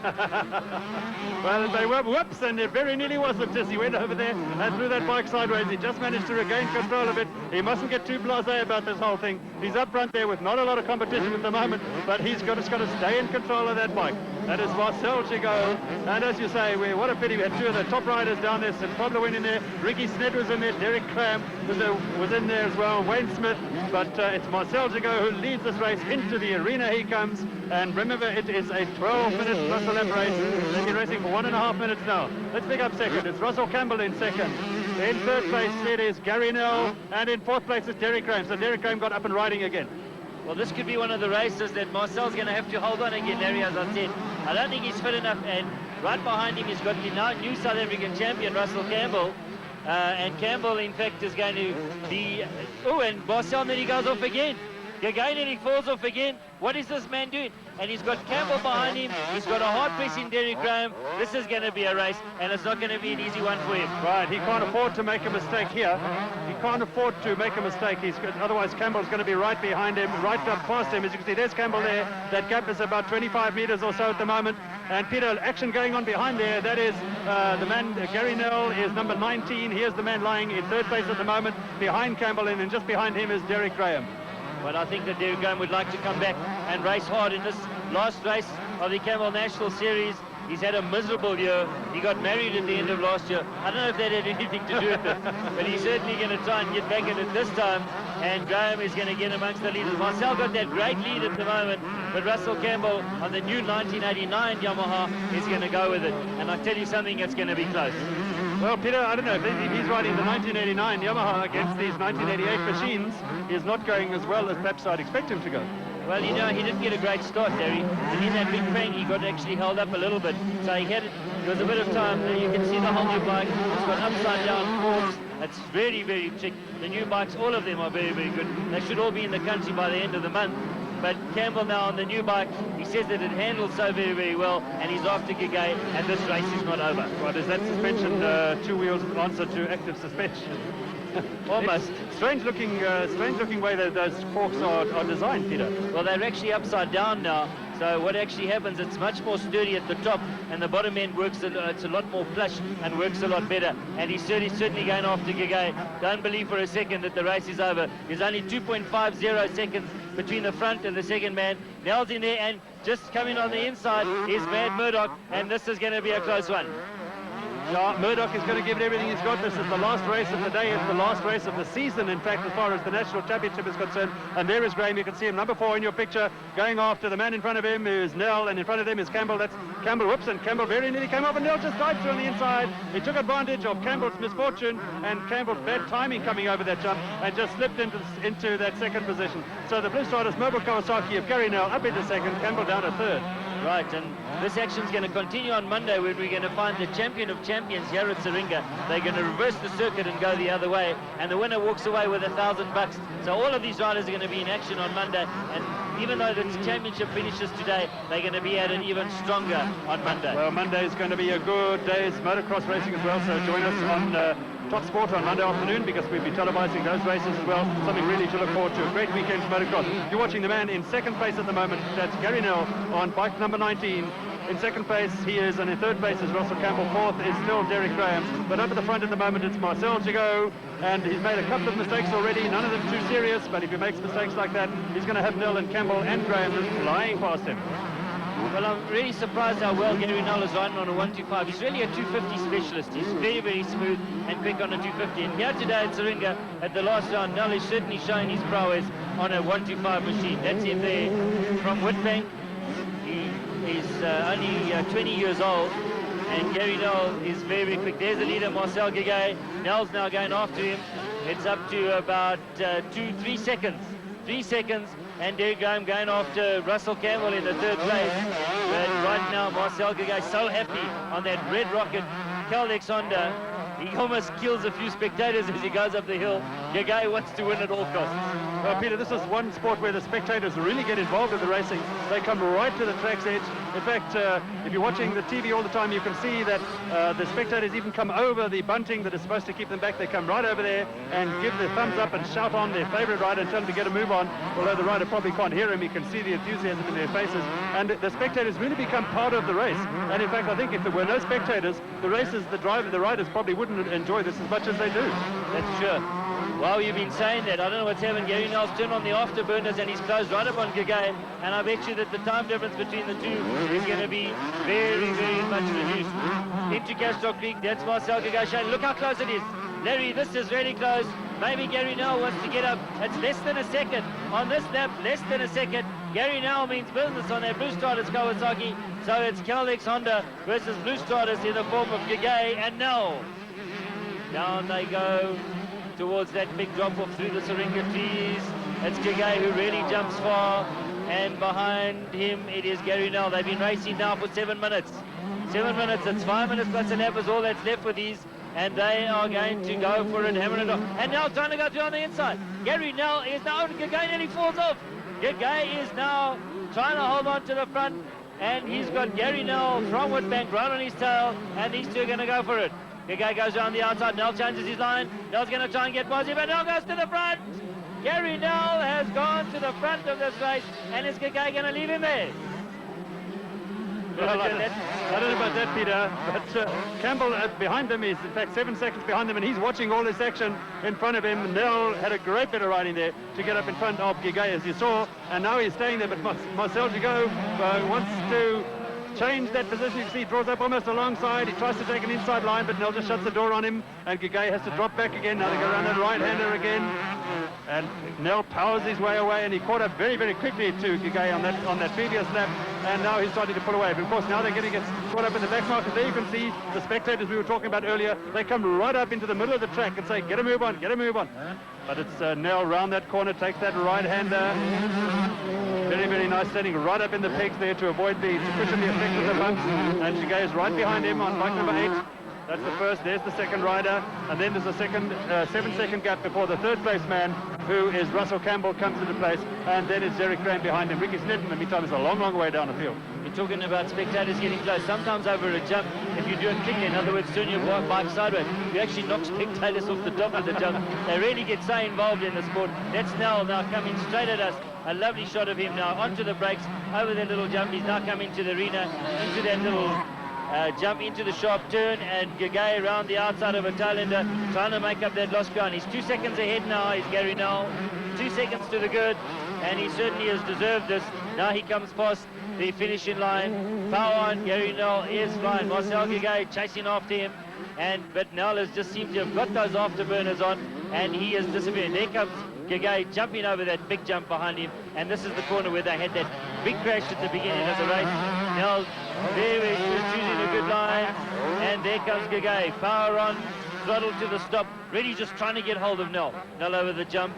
Well, they were whoops, and it very nearly was it. He went over there and threw that bike sideways. He just managed to regain control of it. He mustn't get too blasé about this whole thing. He's up front there with not a lot of competition at the moment, but he's just got to stay in control of that bike. That is Marcel Gigot. And as you say, what a pity we had two of the top riders down there. St. Pablo went in there, Ricky Sned was in there, Derek Cram was in there as well, Wayne Smith. But it's Marcel Gigot who leads this race. Into the arena he comes. And remember, it is a 12-minute plus a lap race. They've been racing for 1.5 minutes now. Let's pick up second. It's Russell Campbell in second. In third place, it is Gary Nell. And in fourth place, it's Derek Cram. So Derek Cram got up and riding again. Well, this could be one of the races that Marcel's going to have to hold on again, Larry, as I said. I don't think he's fit enough, and right behind him he's got the now new South African champion, Russell Campbell. And Campbell, in fact, is going to be... Oh, and Marcel nearly goes off again. Again, and he falls off again. What is this man doing? And he's got Campbell behind him. He's got a hard pressing Derek Graham. This is going to be a race, and it's not going to be an easy one for him. Right, he can't afford to make a mistake here. He can't afford to make a mistake. Otherwise, Campbell's going to be right behind him, right up past him. As you can see, there's Campbell there. That gap is about 25 meters or so at the moment. And Peter, action going on behind there. That is the man, Gary Nell, is number 19. Here's the man lying in third place at the moment, behind Campbell, and then just behind him is Derek Graham. Well, I think that Derek Graham would like to come back and race hard in this last race of the Camel National Series. He's had a miserable year. He got married at the end of last year. I don't know if that had anything to do with it, but he's certainly going to try and get back in it this time, and Graham is going to get amongst the leaders. Marcel got that great lead at the moment, but Russell Campbell on the new 1989 Yamaha is going to go with it, and I tell you something, it's going to be close. Well, Peter, I don't know, if he's riding the 1989 Yamaha against these 1988 machines, he's not going as well as perhaps I'd expect him to go. Well, you know, he didn't get a great start, Larry, and in that big crank he got actually held up a little bit, so there was a bit of time. You can see the whole new bike, it's got upside down forks. It's very, very trick. The new bikes, all of them are very, very good. They should all be in the country by the end of the month. But Campbell now on the new bike, he says that it handles so very, very well, and he's after Gigay, and this race is not over. Right, is that suspension two wheels answer to active suspension? Almost. Strange looking way that those forks are designed, Peter. Well, they're actually upside down now. So what actually happens, it's much more sturdy at the top, and the bottom end works, it's a lot more flush and works a lot better. And he's certainly going after Gigay. Don't believe for a second that the race is over. There's only 2.50 seconds between the front and the second man. Nell's in there, and just coming on the inside is Mad Murdoch, and this is going to be a close one. Yeah, Murdoch is going to give it everything he's got. This is the last race of the day. It's the last race of the season, in fact, as far as the national championship is concerned. And there is Graham. You can see him, number 4 in your picture, going after the man in front of him, who's Nell, and in front of them is Campbell. That's Campbell. Whoops, and Campbell very nearly came up, and Nell just dived through on the inside. He took advantage of Campbell's misfortune and Campbell's bad timing coming over that jump, and just slipped into that second position. So the Blue Striders, Mobile Kawasaki of Gary Nell up into second, Campbell down to third. Right, and this action's going to continue on Monday, when we're going to find the champion of champions here at Syringa. They're going to reverse the circuit and go the other way, and the winner walks away with $1,000. So all of these riders are going to be in action on Monday, and even though the championship finishes today, they're going to be at it even stronger on Monday. Well, Monday is going to be a good day's motocross racing as well, so join us on Top Sport on Monday afternoon, because we'll be televising those races as well. Something really to look forward to. A great weekend for motocross. You're watching the man in second place at the moment. That's Gary Nell on bike number 19. In second place he is, and in third place is Russell Campbell. Fourth is still Derek Graham. But up at the front at the moment it's Marcel Gigot, and he's made a couple of mistakes already, none of them too serious, but if he makes mistakes like that, he's going to have Nell and Campbell and Graham just flying past him. Well, I'm really surprised how well Gary Nell is riding on a 125. He's really a 250 specialist. He's very, very smooth and quick on a 250. And here today at Syringa, at the last round, Nell is certainly showing his prowess on a 125 machine. That's him there from Witbank. He's only 20 years old, and Gary Nell is very, very quick. There's the leader, Marcel Gigay. Nell's now going after him. It's up to about 3 seconds. 3 seconds. And Derek Graham going after Russell Campbell in the third place. But right now, Marcel Gigay so happy on that red rocket. Alexander, he almost kills a few spectators as he goes up the hill. Gagay wants to win at all costs. Well, Peter, this is one sport where the spectators really get involved in the racing. They come right to the track's edge. In fact, if you're watching the TV all the time, you can see that the spectators even come over the bunting that is supposed to keep them back. They come right over there and give the thumbs up and shout on their favorite rider and tell them to get a move on. Although the rider probably can't hear him, you can see the enthusiasm in their faces. And the spectators really become part of the race. And in fact, I think if there were no spectators, the riders probably wouldn't enjoy this as much as they do. That's true. Well, you've been saying that. I don't know what's happened. Gary Nell's turned on the afterburners and he's closed right up on Gagay. And I bet you that the time difference between the two is going to be very, very much reduced. Into Castro Creek, that's Marcel Gagay showing. Look how close it is. Larry, this is really close. Maybe Gary Nell wants to get up. It's less than a second. On this lap, less than a second. Gary Nell means business on that Blue Striders Kawasaki. So it's Calix Honda versus Blue Striders in the form of Gagay and Nell. Down they go towards that big drop off through the syringa trees. It's Gagay who really jumps far, and behind him it is Gary Nell. They've been racing now for 7 minutes. 7 minutes, it's 5 minutes plus a lap is all that's left for these, and they are going to go for it, hammering it off. And Nell trying to go through on the inside. Gary Nell is now, Gagay nearly falls off. Gagay is now trying to hold on to the front, and he's got Gary Nell from Woodbank right on his tail, and these two are going to go for it. Gagay goes around the outside. Nell changes his line. Nell's going to try and get positive, but Nell goes to the front. Gary Nell has gone to the front of this race, and is Gagay going to leave him there? Well, I don't know about that, Peter, but Campbell behind them is, in fact, 7 seconds behind them, and he's watching all this action in front of him. Nell had a great bit of riding there to get up in front of Gagay, as you saw, and now he's staying there, but Marcel Gagay wants to change that position. You can see he draws up almost alongside. He tries to take an inside line, but Nell just shuts the door on him, and Gagay has to drop back again. Now they go around that right-hander again, and Nell powers his way away, and he caught up very, very quickly to Gagay on that previous lap, and now he's starting to pull away. But of course, now they're going to get caught up in the back market. There you can see the spectators we were talking about earlier. They come right up into the middle of the track and say, get a move on, get a move on. But it's Nell round that corner, takes that right-hander. Very, very nice, standing right up in the pegs there to avoid to cushion the effect of the bumps. And Gagay is right behind him on bike number 8. That's the first, there's the second rider, and then there's a second 7-second gap before the third place man, who is Russell Campbell, comes into place, and then it's Derek Graham behind him. Ricky Snedden, in the meantime, is a long, long way down the field. You're talking about spectators getting close. Sometimes over a jump, if you do it quickly, in other words, turn your bike sideways, you actually knock spectators off the top of the jump. They really get so involved in the sport. That's Nell now coming straight at us. A lovely shot of him now onto the brakes, over that little jump. He's now coming to the arena, into that little jump into the sharp turn, and Gagay around the outside of a tailender, trying to make up that lost ground. He's 2 seconds ahead now, he's Gary Nell. 2 seconds to the good, and he certainly has deserved this. Now he comes past the finishing line. Power on, Gary Nell is flying. Marcel Gagay chasing after him, but Nell has just seemed to have got those afterburners on, and he has disappeared. There comes Gagay jumping over that big jump behind him, and this is the corner where they had that big crash at the beginning of the race. Nell very choosing a good line, and there comes Gagay. Power on, throttle to the stop, really just trying to get hold of Nell. Nell over the jump.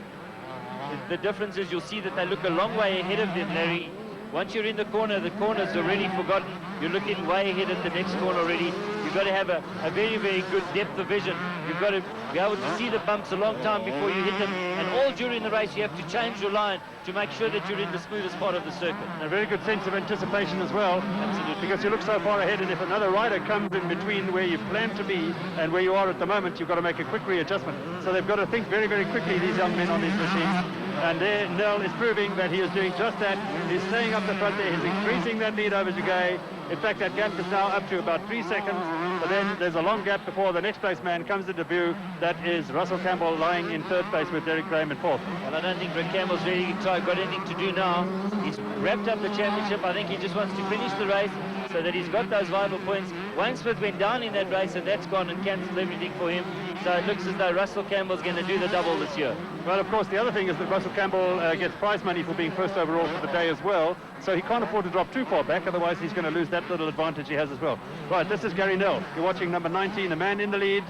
The difference is you'll see that they look a long way ahead of them, Larry. Once you're in the corner's already forgotten. You're looking way ahead at the next corner already. You've got to have a very, very good depth of vision. You've got to be able to see the bumps a long time before you hit them. And all during the race, you have to change your line to make sure that you're in the smoothest part of the circuit. A very good sense of anticipation as well. Absolutely. Because you look so far ahead, and if another rider comes in between where you plan to be and where you are at the moment, you've got to make a quick readjustment. So they've got to think very, very quickly, these young men on these machines. And there, Nell is proving that he is doing just that. He's staying up the front there. He's increasing that lead over Gagay. In fact, that gap is now up to about 3 seconds. But then there's a long gap before the next place man comes into view. That is Russell Campbell lying in third place with Derek Graham in fourth. Well, I don't think Rick Campbell's really got anything to do now. He's wrapped up the championship. I think he just wants to finish the race so that he's got those vital points. Wayne Smith went down in that race, and that's gone and cancelled everything for him. So it looks as though Russell Campbell's going to do the double this year. Well, of course, the other thing is that Russell Campbell gets prize money for being first overall for the day as well. So he can't afford to drop too far back, otherwise he's going to lose that little advantage he has as well. Right, this is Gary Nell. You're watching number 19, the man in the lead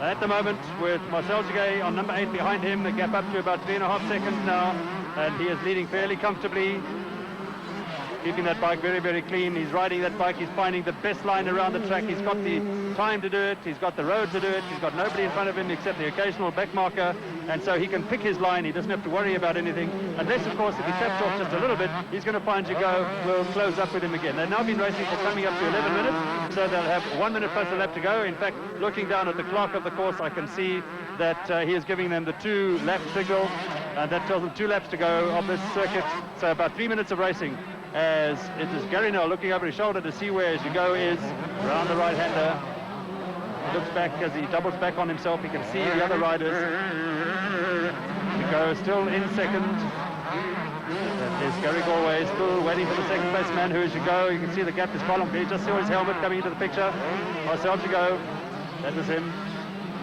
at the moment, with Marcel Gagay on number 8 behind him. The gap up to about 3.5 seconds now, and he is leading fairly comfortably. keeping that bike very, very clean. He's riding that bike. He's finding the best line around the track. He's got the time to do it. He's got the road to do it. He's got nobody in front of him except the occasional back marker, and so he can pick his line. He doesn't have to worry about anything, unless, of course, if he taps off just a little bit, he's going to find Jago will close up with him again. They've now been racing for coming up to 11 minutes, so they'll have 1 minute plus a lap to go. In fact, looking down at the clock of the course, I can see that he is giving them the 2-lap signal, and that tells them 2 laps to go of this circuit. So about 3 minutes of racing, as it is Gary Nell looking over his shoulder to see where Jago is around the right-hander. He looks back as he doubles back on himself. He can see the other riders. Jago still in second. There's Gary Galway still waiting for the second place man, who is Jago. You can see the gap is column. You just saw his helmet coming into the picture. Marcel Jago, that was him.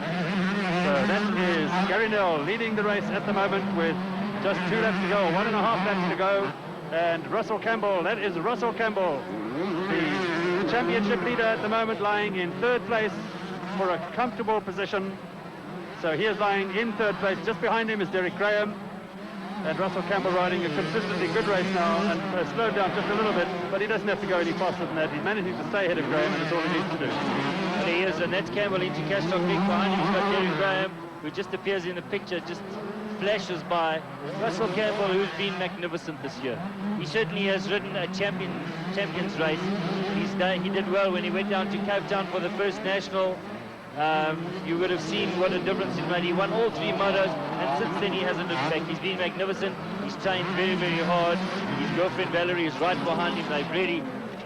So that is Gary Nell leading the race at the moment with just 2 laps to go, 1.5 laps to go. And Russell Campbell, that is Russell Campbell, the championship leader at the moment, lying in 3rd place for a comfortable position. So he is lying in 3rd place. Just behind him is Derek Graham. And Russell Campbell riding a consistently good race now, and slowed down just a little bit, but he doesn't have to go any faster than that. He's managing to stay ahead of Graham, and that's all he needs to do. And he is, and that's Campbell into Castro Creek behind him. He's got Derek Graham, who just appears in the picture, just flashes by. Russell Campbell, who's been magnificent this year. He certainly has ridden a champions race. He did well when he went down to Cape Town for the first national. You would have seen what a difference it made. He won all 3 motos, and since then he hasn't looked back. He's been magnificent. He's trained very, very hard. His girlfriend Valerie is right behind him. They've really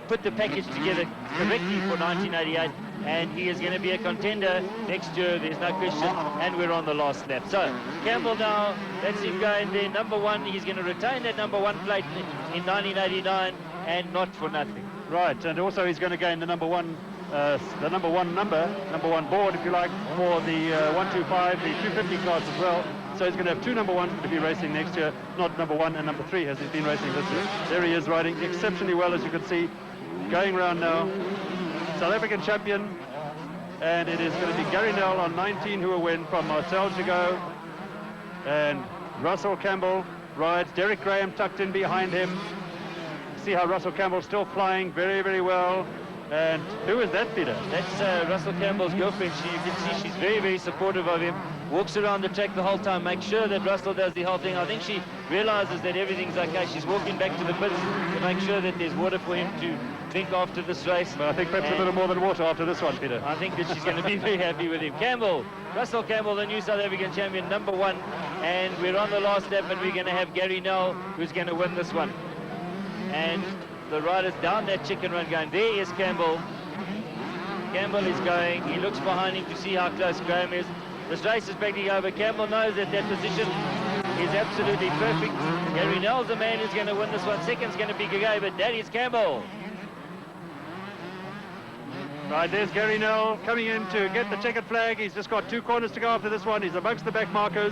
put the package together correctly for 1988, and he is going to be a contender next year, there's no question, and we're on the last lap. So Campbell now, that's him going there, number 1. He's going to retain that number 1 plate in 1989, and not for nothing. Right, and also he's going to gain the number 1 board, if you like, for the 125, the 250 class as well. So he's going to have 2 number 1s to be racing next year, not number 1 and number 3 as he's been racing this year. There he is, riding exceptionally well, as you can see, going round now. South African champion, and it is going to be Gary Nell on 19 who will win from Marcel Jago, and Russell Campbell rides. Derek Graham tucked in behind him. See how Russell Campbell's still flying very, very well. And who is that, Peter? That's Russell Campbell's girlfriend. You can see she's very, very supportive of him. Walks around the track the whole time, makes sure that Russell does the whole thing. I think she realizes that everything's okay. She's walking back to the pits to make sure that there's water for him to drink after this race. Well, I think perhaps a little more than water after this one, Peter. I think that she's going to be very happy with him. Campbell, Russell Campbell, the new South African champion, number 1. And we're on the last lap, and we're going to have Gary Nell, who's going to win this one. And the riders down that chicken run going. There is Campbell. Campbell is going. He looks behind him to see how close Graham is. This race is practically over. Campbell knows that that position is absolutely perfect. Gary Nell's the man who's going to win this one. Second's going to be Gagay, but that is Campbell. Right, there's Gary Nell coming in to get the checkered flag. He's just got 2 corners to go after this one. He's amongst the back markers.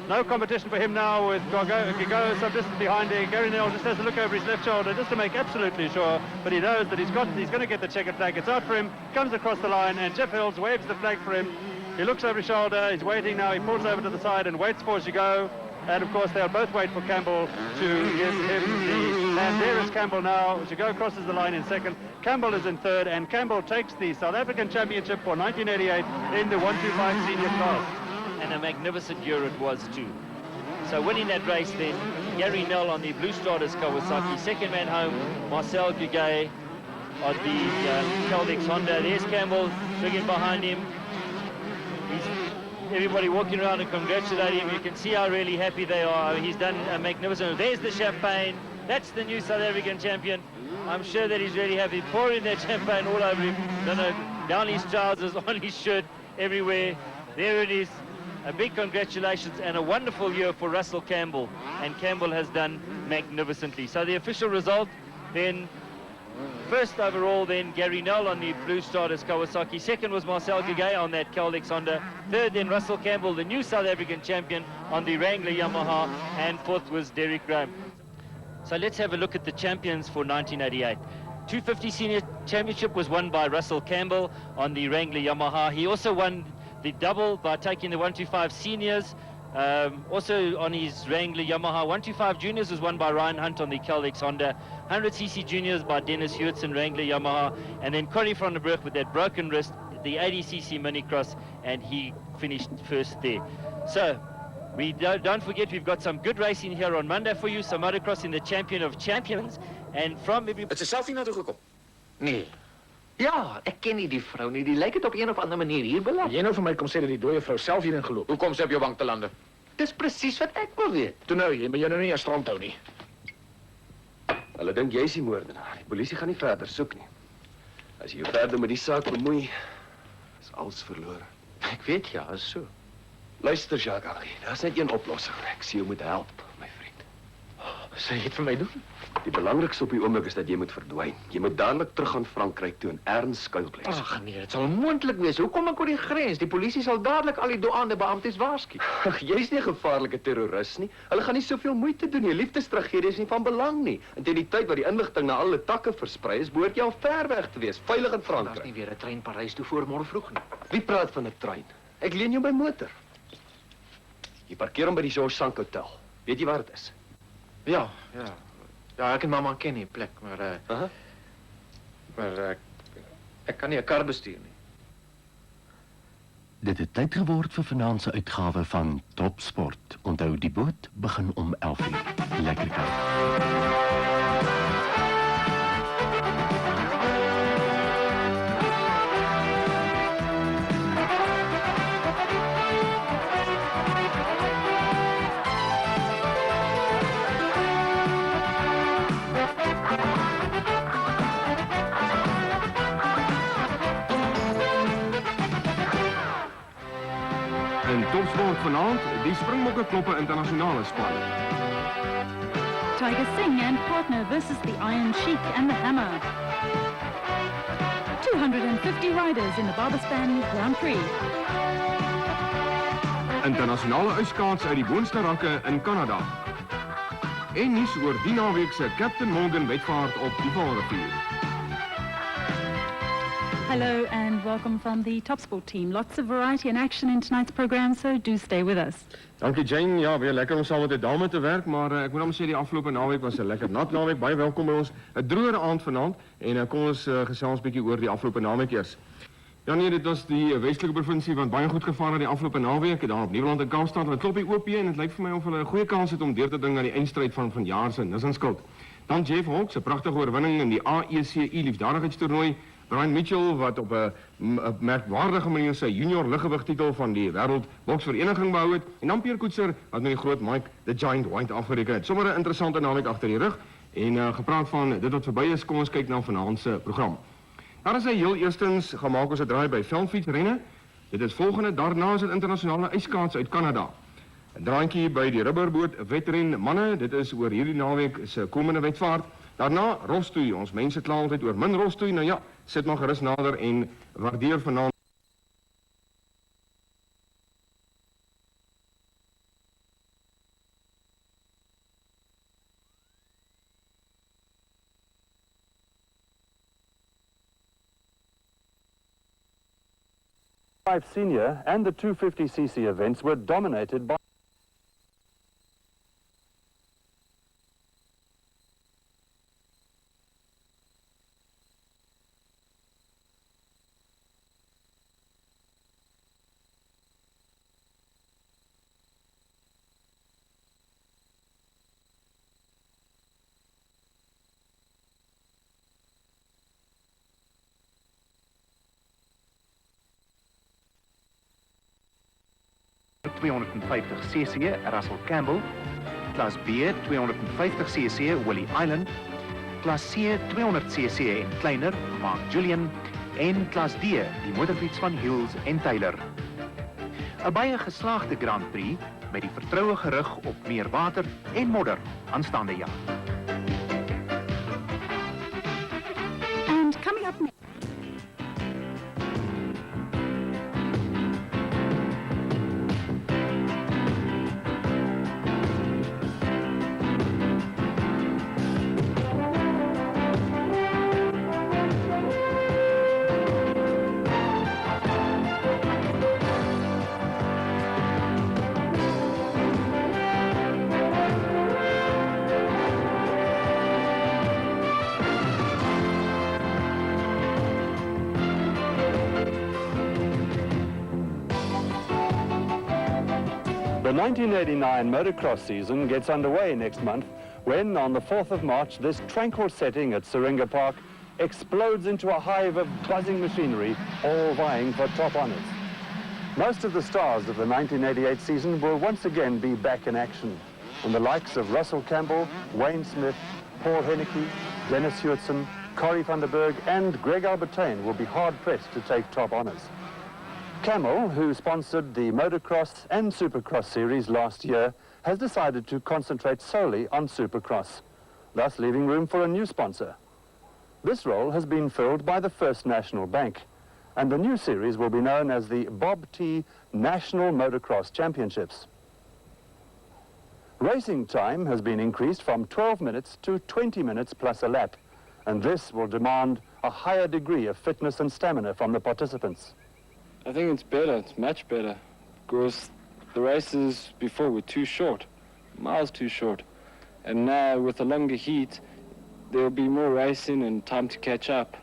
No competition for him now with Gago some distance behind there. Gary Nell just has to look over his left shoulder just to make absolutely sure, but he knows that he's going to get the checkered flag. It's out for him, comes across the line, and Jeff Hills waves the flag for him. He looks over his shoulder, he's waiting now, he pulls over to the side and waits for Jago. And of course they'll both wait for Campbell to give him the... And there is Campbell now. Jago crosses the line in second. Campbell is in third, and Campbell takes the South African Championship for 1988 in the 125 senior class. And a magnificent year it was too. So winning that race then, Gary Nell on the Blue Stratus Kawasaki, second man home, Marcel Gugay on the Caldex Honda. There's Campbell looking behind him. Everybody walking around and congratulating him. You can see how really happy they are. He's done a magnificent. There's the champagne. That's the new South African champion. I'm sure that he's really happy, pouring that champagne all over him. No, down his trousers, on his shirt, everywhere. There it is. A big congratulations and a wonderful year for Russell Campbell, and Campbell has done magnificently. So the official result then, first overall then Gary Nell on the Blue Stratus Kawasaki, second was Marcel Gugay on that Caldex Honda, third then Russell Campbell, the new South African champion on the Wrangler Yamaha, and fourth was Derek Graham. So let's have a look at the champions for 1988. 250 Senior Championship was won by Russell Campbell on the Wrangler Yamaha. He also won the double by taking the 125 seniors Also on his Wrangler Yamaha 125 Juniors was won by Ryan Hunt on the Caldex Honda. 100cc Juniors by Dennis Hewitson Wrangler Yamaha. And then Corrie van der Brug with that broken wrist, the 80cc Minicross, and he finished first there. So we don't forget, we've got some good racing here on Monday for you. Some motocross in the Champion of Champions. And from every... Het is zelf hier naartoe gekomen? Nee. Ja, ik ken niet die vrouw niet. Die lijkt het op een of andere manier hier beland. Jy nou vir my kom sê dat die dooie vrou self hierin geloop. Hoe kom sy op jou bank te lande? Dis precies wat ek wil weet. Toe nou, jy moet jou nou nie aan strand hou nie. Hulle dink jy is die moordenaar. Die polisie gaan nie verder soek nie. As jy jou verder met die saak bemoei, is alles verlore. Ek weet, ja, is so. Luister, Jacques, daar's net een oplossing. Ek sê jy moet help, my vriend. Sê jy het vir my doen? Die belangrikste op die oomblik is dat jy moet verdwyn. Jy moet dadelik terug gaan Frankryk toe en ergens skuilplek. Ag nee, dit sal onmoontlik wees. Hoe kom ek oor die grens? Die polisie sal dadelik al die douane beamptes waarsku. Ag, jy's nie 'n gevaarlike terroris nie. Hulle gaan nie soveel moeite doen. Jou liefdestragedie is nie van belang nie. En teen die tyd wat die inligting na alle takke versprei is, behoort jy al ver weg te wees, veilig in Daar's Frankryk. nie weer 'n trein Parys toe voor môre vroeg nie. Wie praat van 'n trein? Ek leen jou my motor. Jy parkeer hom by die George Sank Hotel. Weet jy waar dit is? Ja, ek en mamma ken die plek, maar ek kan nie 'n kar bestuur nie. Dit het tyd geword vir vanaand se uitgawe van Top Sport. Onthou, die boot begin om 11:00. Lekker kar. In Topsport vanaand, die Springbokke kloppe internasionale span. Tiger Singh and partner versus the Iron Sheik and the Hammer. 250 riders in the Barbaspan Grand Prix. Internasionale ijskaats uit die boonste rakke in Canada. En nuus oor die naweek se Captain Morgan wedvaart op die Vaalrivier. Hello and welcome from the Top Sport team. Lots of variety and action in tonight's program, so do stay with us. Dankie Jane, ja, weer lekker om saam met 'n dame te werk, maar ek moet hom sê die afgelope naweek was 'n lekker nat naweek. Baie welkom by ons. 'n Droë aand vanaand en kom ons gesels bietjie oor die afgelope naweek eers. Ja nee, dit was die Westelike provinsie wat baie goed gevaar het die afgelope naweek. Daar op Nieuweland en Kaapstad, hulle klop die oop en dit lyk vir my of hulle 'n goeie kans het om deur te ding na die eindstryd van vanjaar se Nissanskuld. Dan Jeff Hawks, 'n pragtige oorwinning in die AECU liefdadigheidstoernooi. Brian Mitchell wat op 'n merkwaardige manier sy junior liggewigtitel van die wêreld boksvereniging behou het en dan Pierre Koetser wat met die groot Mike the Giant White afgereken het. Sommige 'n interessante naweek agter die rug en gepraat van dit wat verby is, kom ons kyk na vanaand se program. Daar is hy heel eerstens gemaak ons 'n draai by veldfietsrenne. Dit is volgende, daarna is dit internasionale ijskaats uit Canada. 'n Draantjie by die rubberboot wedren manne, dit is oor hierdie naweek se komende wedvaart. Daarna rostoei, ons mense kla altyd oor min rostoei, nou ja, sit maar gerus nader en waardeer vanaand. Senior and the 250cc events were dominated by cc Russell Campbell, Klas B 250cc Willie Island, Klas C 200cc en kleiner Mark Julian en Klas D die motorfiets van Hills en Taylor. 'n Baie geslaagde Grand Prix met die vertroue gerig op meer water en modder aanstaande jaar. And coming up next. The 1989 motocross season gets underway next month when, on the 4th of March, this tranquil setting at Syringa Park explodes into a hive of buzzing machinery, all vying for top honours. Most of the stars of the 1988 season will once again be back in action, and the likes of Russell Campbell, Wayne Smith, Paul Henneke, Dennis Hewitson, Corrie van der Berg and Greg Albertine will be hard-pressed to take top honours. Camel, who sponsored the motocross and supercross series last year, has decided to concentrate solely on supercross, thus leaving room for a new sponsor. This role has been filled by the First National Bank, and the new series will be known as the Bob T National Motocross Championships. Racing time has been increased from 12 minutes to 20 minutes plus a lap, and this will demand a higher degree of fitness and stamina from the participants. I think it's better, it's much better, because the races before were too short, miles too short. And now with a longer heat, there will be more racing and time to catch up.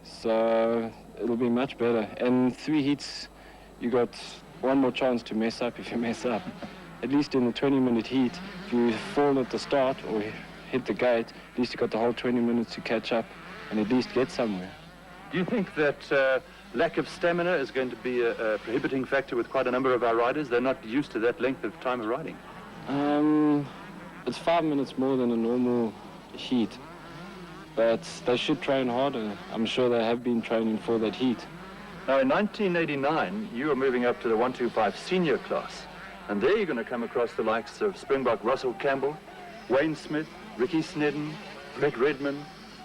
So it'll be much better. And 3 heats, you got one more chance to mess up if you mess up. At least in the 20-minute heat, if you fall at the start or hit the gate, at least you got the whole 20 minutes to catch up and at least get somewhere. Do you think that lack of stamina is going to be a prohibiting factor with quite a number of our riders? They're not used to that length of time of riding. It's 5 minutes more than a normal heat, but they should train harder. I'm sure they have been training for that heat. Now, in 1989, you were moving up to the 125 senior class, and there you're going to come across the likes of Springbok Russell Campbell, Wayne Smith, Ricky Snedden, Brett Redman,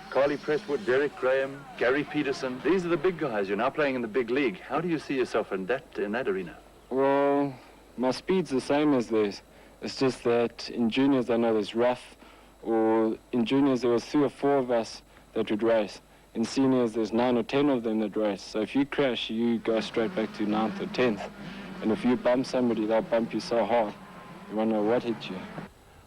Carly Presswood, Derek Graham, Gary Peterson. These are the big guys. You're now playing in the big league. How do you see yourself in that arena? Well, my speed's the same as theirs. It's just that in juniors I know there's rough, or in juniors there was 3 or 4 of us that would race. In seniors there's 9 or 10 of them that race. So if you crash, you go straight back to 9th or 10th. And if you bump somebody, they'll bump you so hard, you won't know what hit you.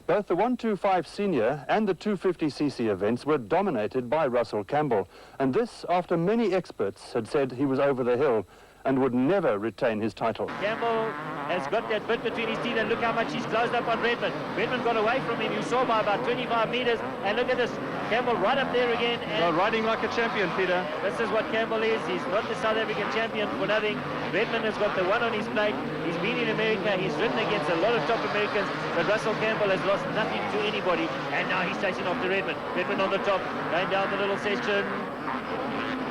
Both the 125 senior and the 250cc events were dominated by Russell Campbell, and this after many experts had said he was over the hill and would never retain his title. Campbell has got that bit between his teeth, and look how much he's closed up on Redmond. Redmond got away from him, you saw, by about 25 meters, and look at this, Campbell right up there again. And well, riding like a champion, Peter. This is what Campbell is. He's not the South African champion for nothing. Redmond has got the one on his plate. He's been in America. He's ridden against a lot of top Americans, but Russell Campbell has lost nothing to anybody, and now he's chasing after Redmond. Redmond on the top, going down the little section.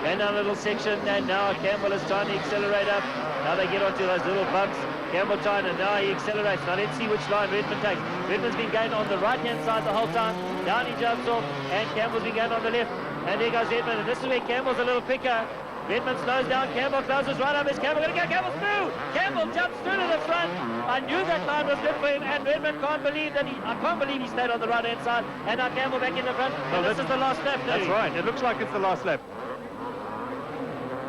And down a little section, and now Campbell is trying to accelerate up. Now they get onto those little bumps. Campbell trying, and now he accelerates. Now let's see which line Redmond takes. Redmond's been going on the right-hand side the whole time. Down he jumps off, and Campbell's been going on the left. And there goes Redmond, and this is where Campbell's a little picker. Redmond slows down, Campbell closes right up. Is Campbell going to go? Campbell's through! Campbell jumps through to the front. I knew that line was good for him, and Redmond can't believe that I can't believe he stayed on the right-hand side. And now Campbell back in the front, and this is the last lap. That's right, it looks like it's the last lap.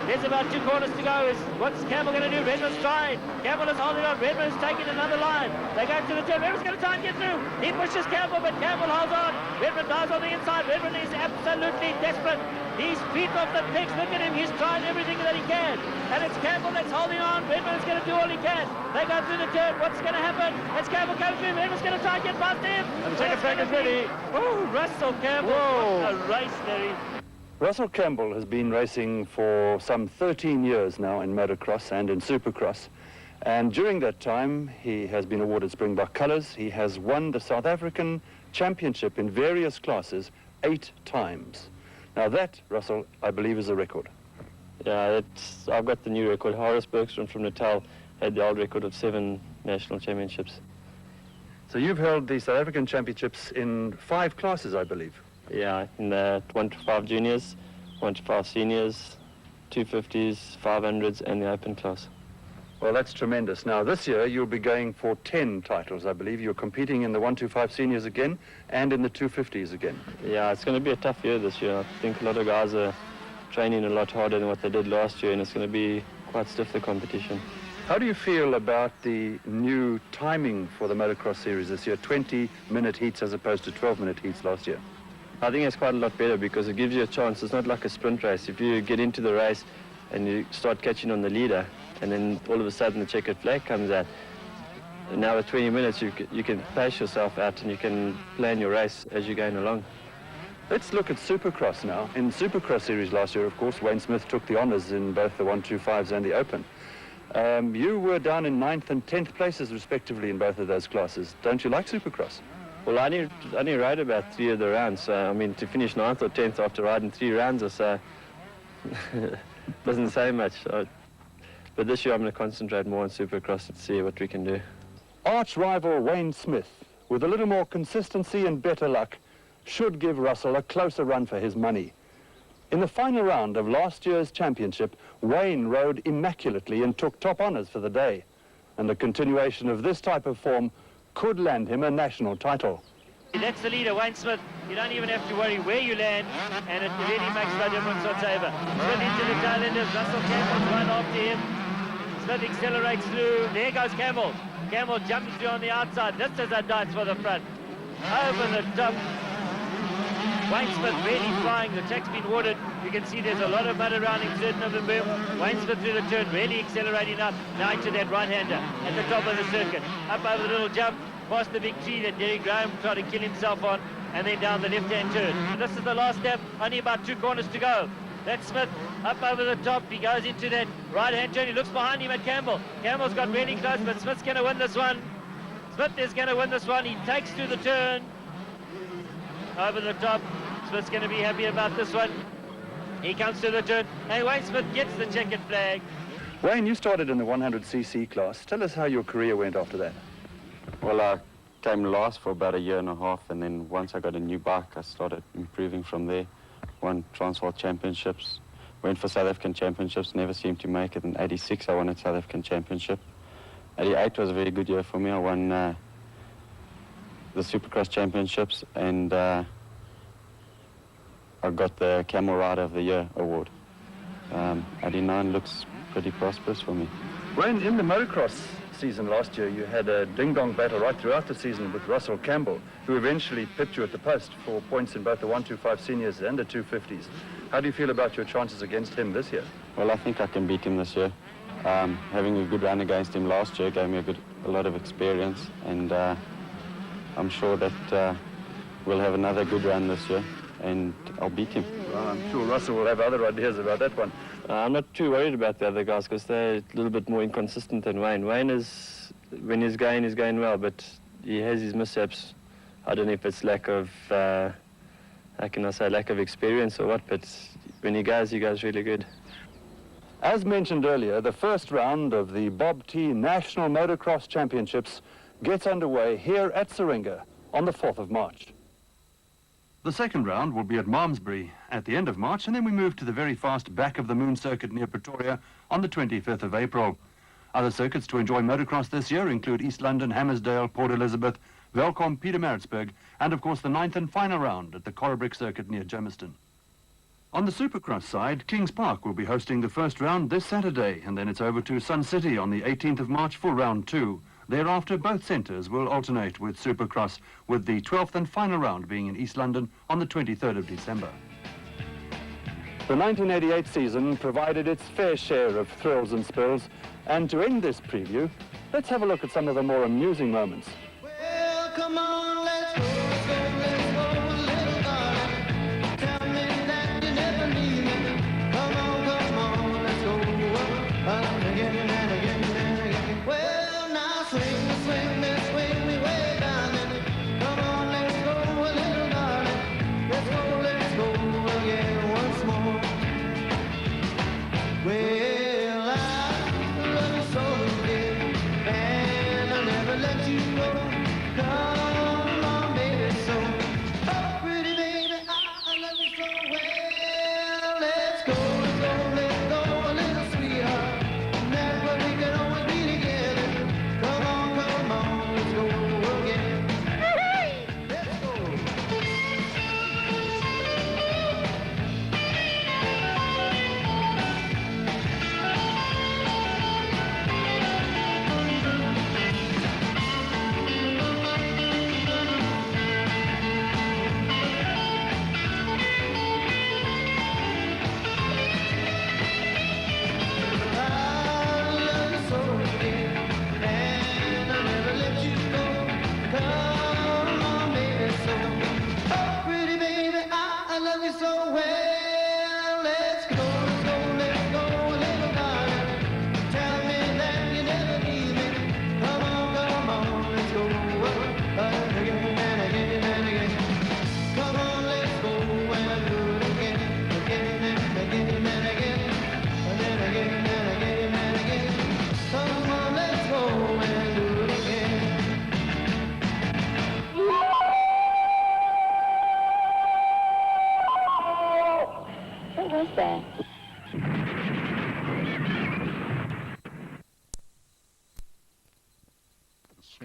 There's about 2 corners to go. What's Campbell going to do? Redmond's trying. Campbell is holding on. Redmond's taking another line. They go to the turn. Redmond's going to try and get through. He pushes Campbell, but Campbell holds on. Redmond dies on the inside. Redmond is absolutely desperate. He's feet off the pegs. Look at him. He's trying everything that he can. And it's Campbell that's holding on. Redmond is going to do all he can. They go through the turn. What's going to happen? It's Campbell coming through. Redmond's going to try and get past him. And the second track is ready. Oh, Russell Campbell. Whoa. What a race, Larry. Russell Campbell has been racing for some 13 years now in motocross and in supercross. And during that time, he has been awarded Springbok colours. He has won the South African Championship in various classes 8 times. Now that, Russell, I believe is a record. Yeah, I've got the new record. Horace Bergstrom from Natal had the old record of 7 national championships. So you've held the South African Championships in 5 classes, I believe. Yeah, in the 125 juniors, 125 seniors, 250s, 500s, and the open class. Well, that's tremendous. Now, this year you'll be going for 10 titles, I believe. You're competing in the 125 seniors again and in the 250s again. Yeah, it's going to be a tough year this year. I think a lot of guys are training a lot harder than what they did last year, and it's going to be quite stiff, the competition. How do you feel about the new timing for the motocross series this year, 20-minute heats as opposed to 12-minute heats last year? I think it's quite a lot better because it gives you a chance. It's not like a sprint race. If you get into the race and you start catching on the leader and then all of a sudden the checkered flag comes out, now with 20 minutes, you can pace yourself out and you can plan your race as you're going along. Let's look at Supercross now. In Supercross series last year, of course, Wayne Smith took the honours in both the 125s and the Open. You were down in 9th and 10th places, respectively, in both of those classes. Don't you like Supercross? Well, I only ride about 3 of the rounds, so, I mean, to finish 9th or 10th after riding 3 rounds or so, doesn't say much. But this year I'm going to concentrate more on Supercross and see what we can do. Arch rival Wayne Smith, with a little more consistency and better luck, should give Russell a closer run for his money. In the final round of last year's championship, Wayne rode immaculately and took top honours for the day. And a continuation of this type of form could land him a national title. That's the leader, Wayne Smith. You don't even have to worry where you land, and it really makes no difference whatsoever. Smith into the tail end of Russell Campbell's right after him. Smith accelerates through. There goes Campbell. Campbell jumps through on the outside. This is a dice for the front. Over the top. Wayne Smith really flying. The track's been watered. You can see there's a lot of mud around in certain of the boom. Wayne Smith through the turn, really accelerating up. Now into that right-hander at the top of the circuit. Up over the little jump, past the big tree that Derek Graham tried to kill himself on, and then down the left-hand turn. This is the last step. Only about 2 corners to go. That's Smith up over the top. He goes into that right-hand turn. He looks behind him at Campbell. Campbell's got really close, but Smith's going to win this one. Smith is going to win this one. He takes through the turn. Over the top. Smith's going to be happy about this one. He comes to the turn, and Wayne Smith gets the checkered flag. Wayne, you started in the 100cc class. Tell us how your career went after that. Well, I came last for about 1.5 years, and then once I got a new bike, I started improving from there. Won Transvaal Championships, went for South African Championships, never seemed to make it. In 86, I won a South African Championship. 88 was a very good year for me. I won the Supercross Championships, and I got the Camel Rider of the Year award. 89 looks pretty prosperous for me. Wayne, in the motocross season last year, you had a ding-dong battle right throughout the season with Russell Campbell, who eventually pipped you at the post for points in both the 125 seniors and the 250s. How do you feel about your chances against him this year? Well, I think I can beat him this year. Having a good run against him last year gave me a lot of experience, and I'm sure that we'll have another good run this year, and I'll beat him. Well, I'm sure Russell will have other ideas about that one. I'm not too worried about the other guys because they're a little bit more inconsistent than Wayne. Wayne is, when he's going well, but he has his mishaps. I don't know if it's lack of, how can I say, lack of experience or what, but when he goes really good. As mentioned earlier, the first round of the Bob T National Motocross Championships gets underway here at Syringa on the 4th of March. The second round will be at Malmesbury at the end of March, and then we move to the very fast back of the Moon Circuit near Pretoria on the 25th of April. Other circuits to enjoy motocross this year include East London, Hammersdale, Port Elizabeth, Welkom, Pietermaritzburg, and of course the 9th and final round at the Corribrick Circuit near Germiston. On the Supercross side, Kings Park will be hosting the first round this Saturday, and then it's over to Sun City on the 18th of March for round 2. Thereafter, both centres will alternate with Supercross, with the 12th and final round being in East London on the 23rd of December. The 1988 season provided its fair share of thrills and spills, and to end this preview, let's have a look at some of the more amusing moments. Well, come on, let's go, little darling. Tell me that you never leave me. Come on, let's go, again and again and again. Well, now swing me way down in. Come on, let's go, little darling. Let's go again once more. Well, I love you so, dear, and I'll never let you go. Come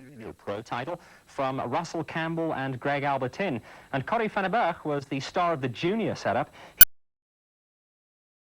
Junior Pro title from Russell Campbell and Greg Albertin. And Corrie van der Berg was the star of the junior setup.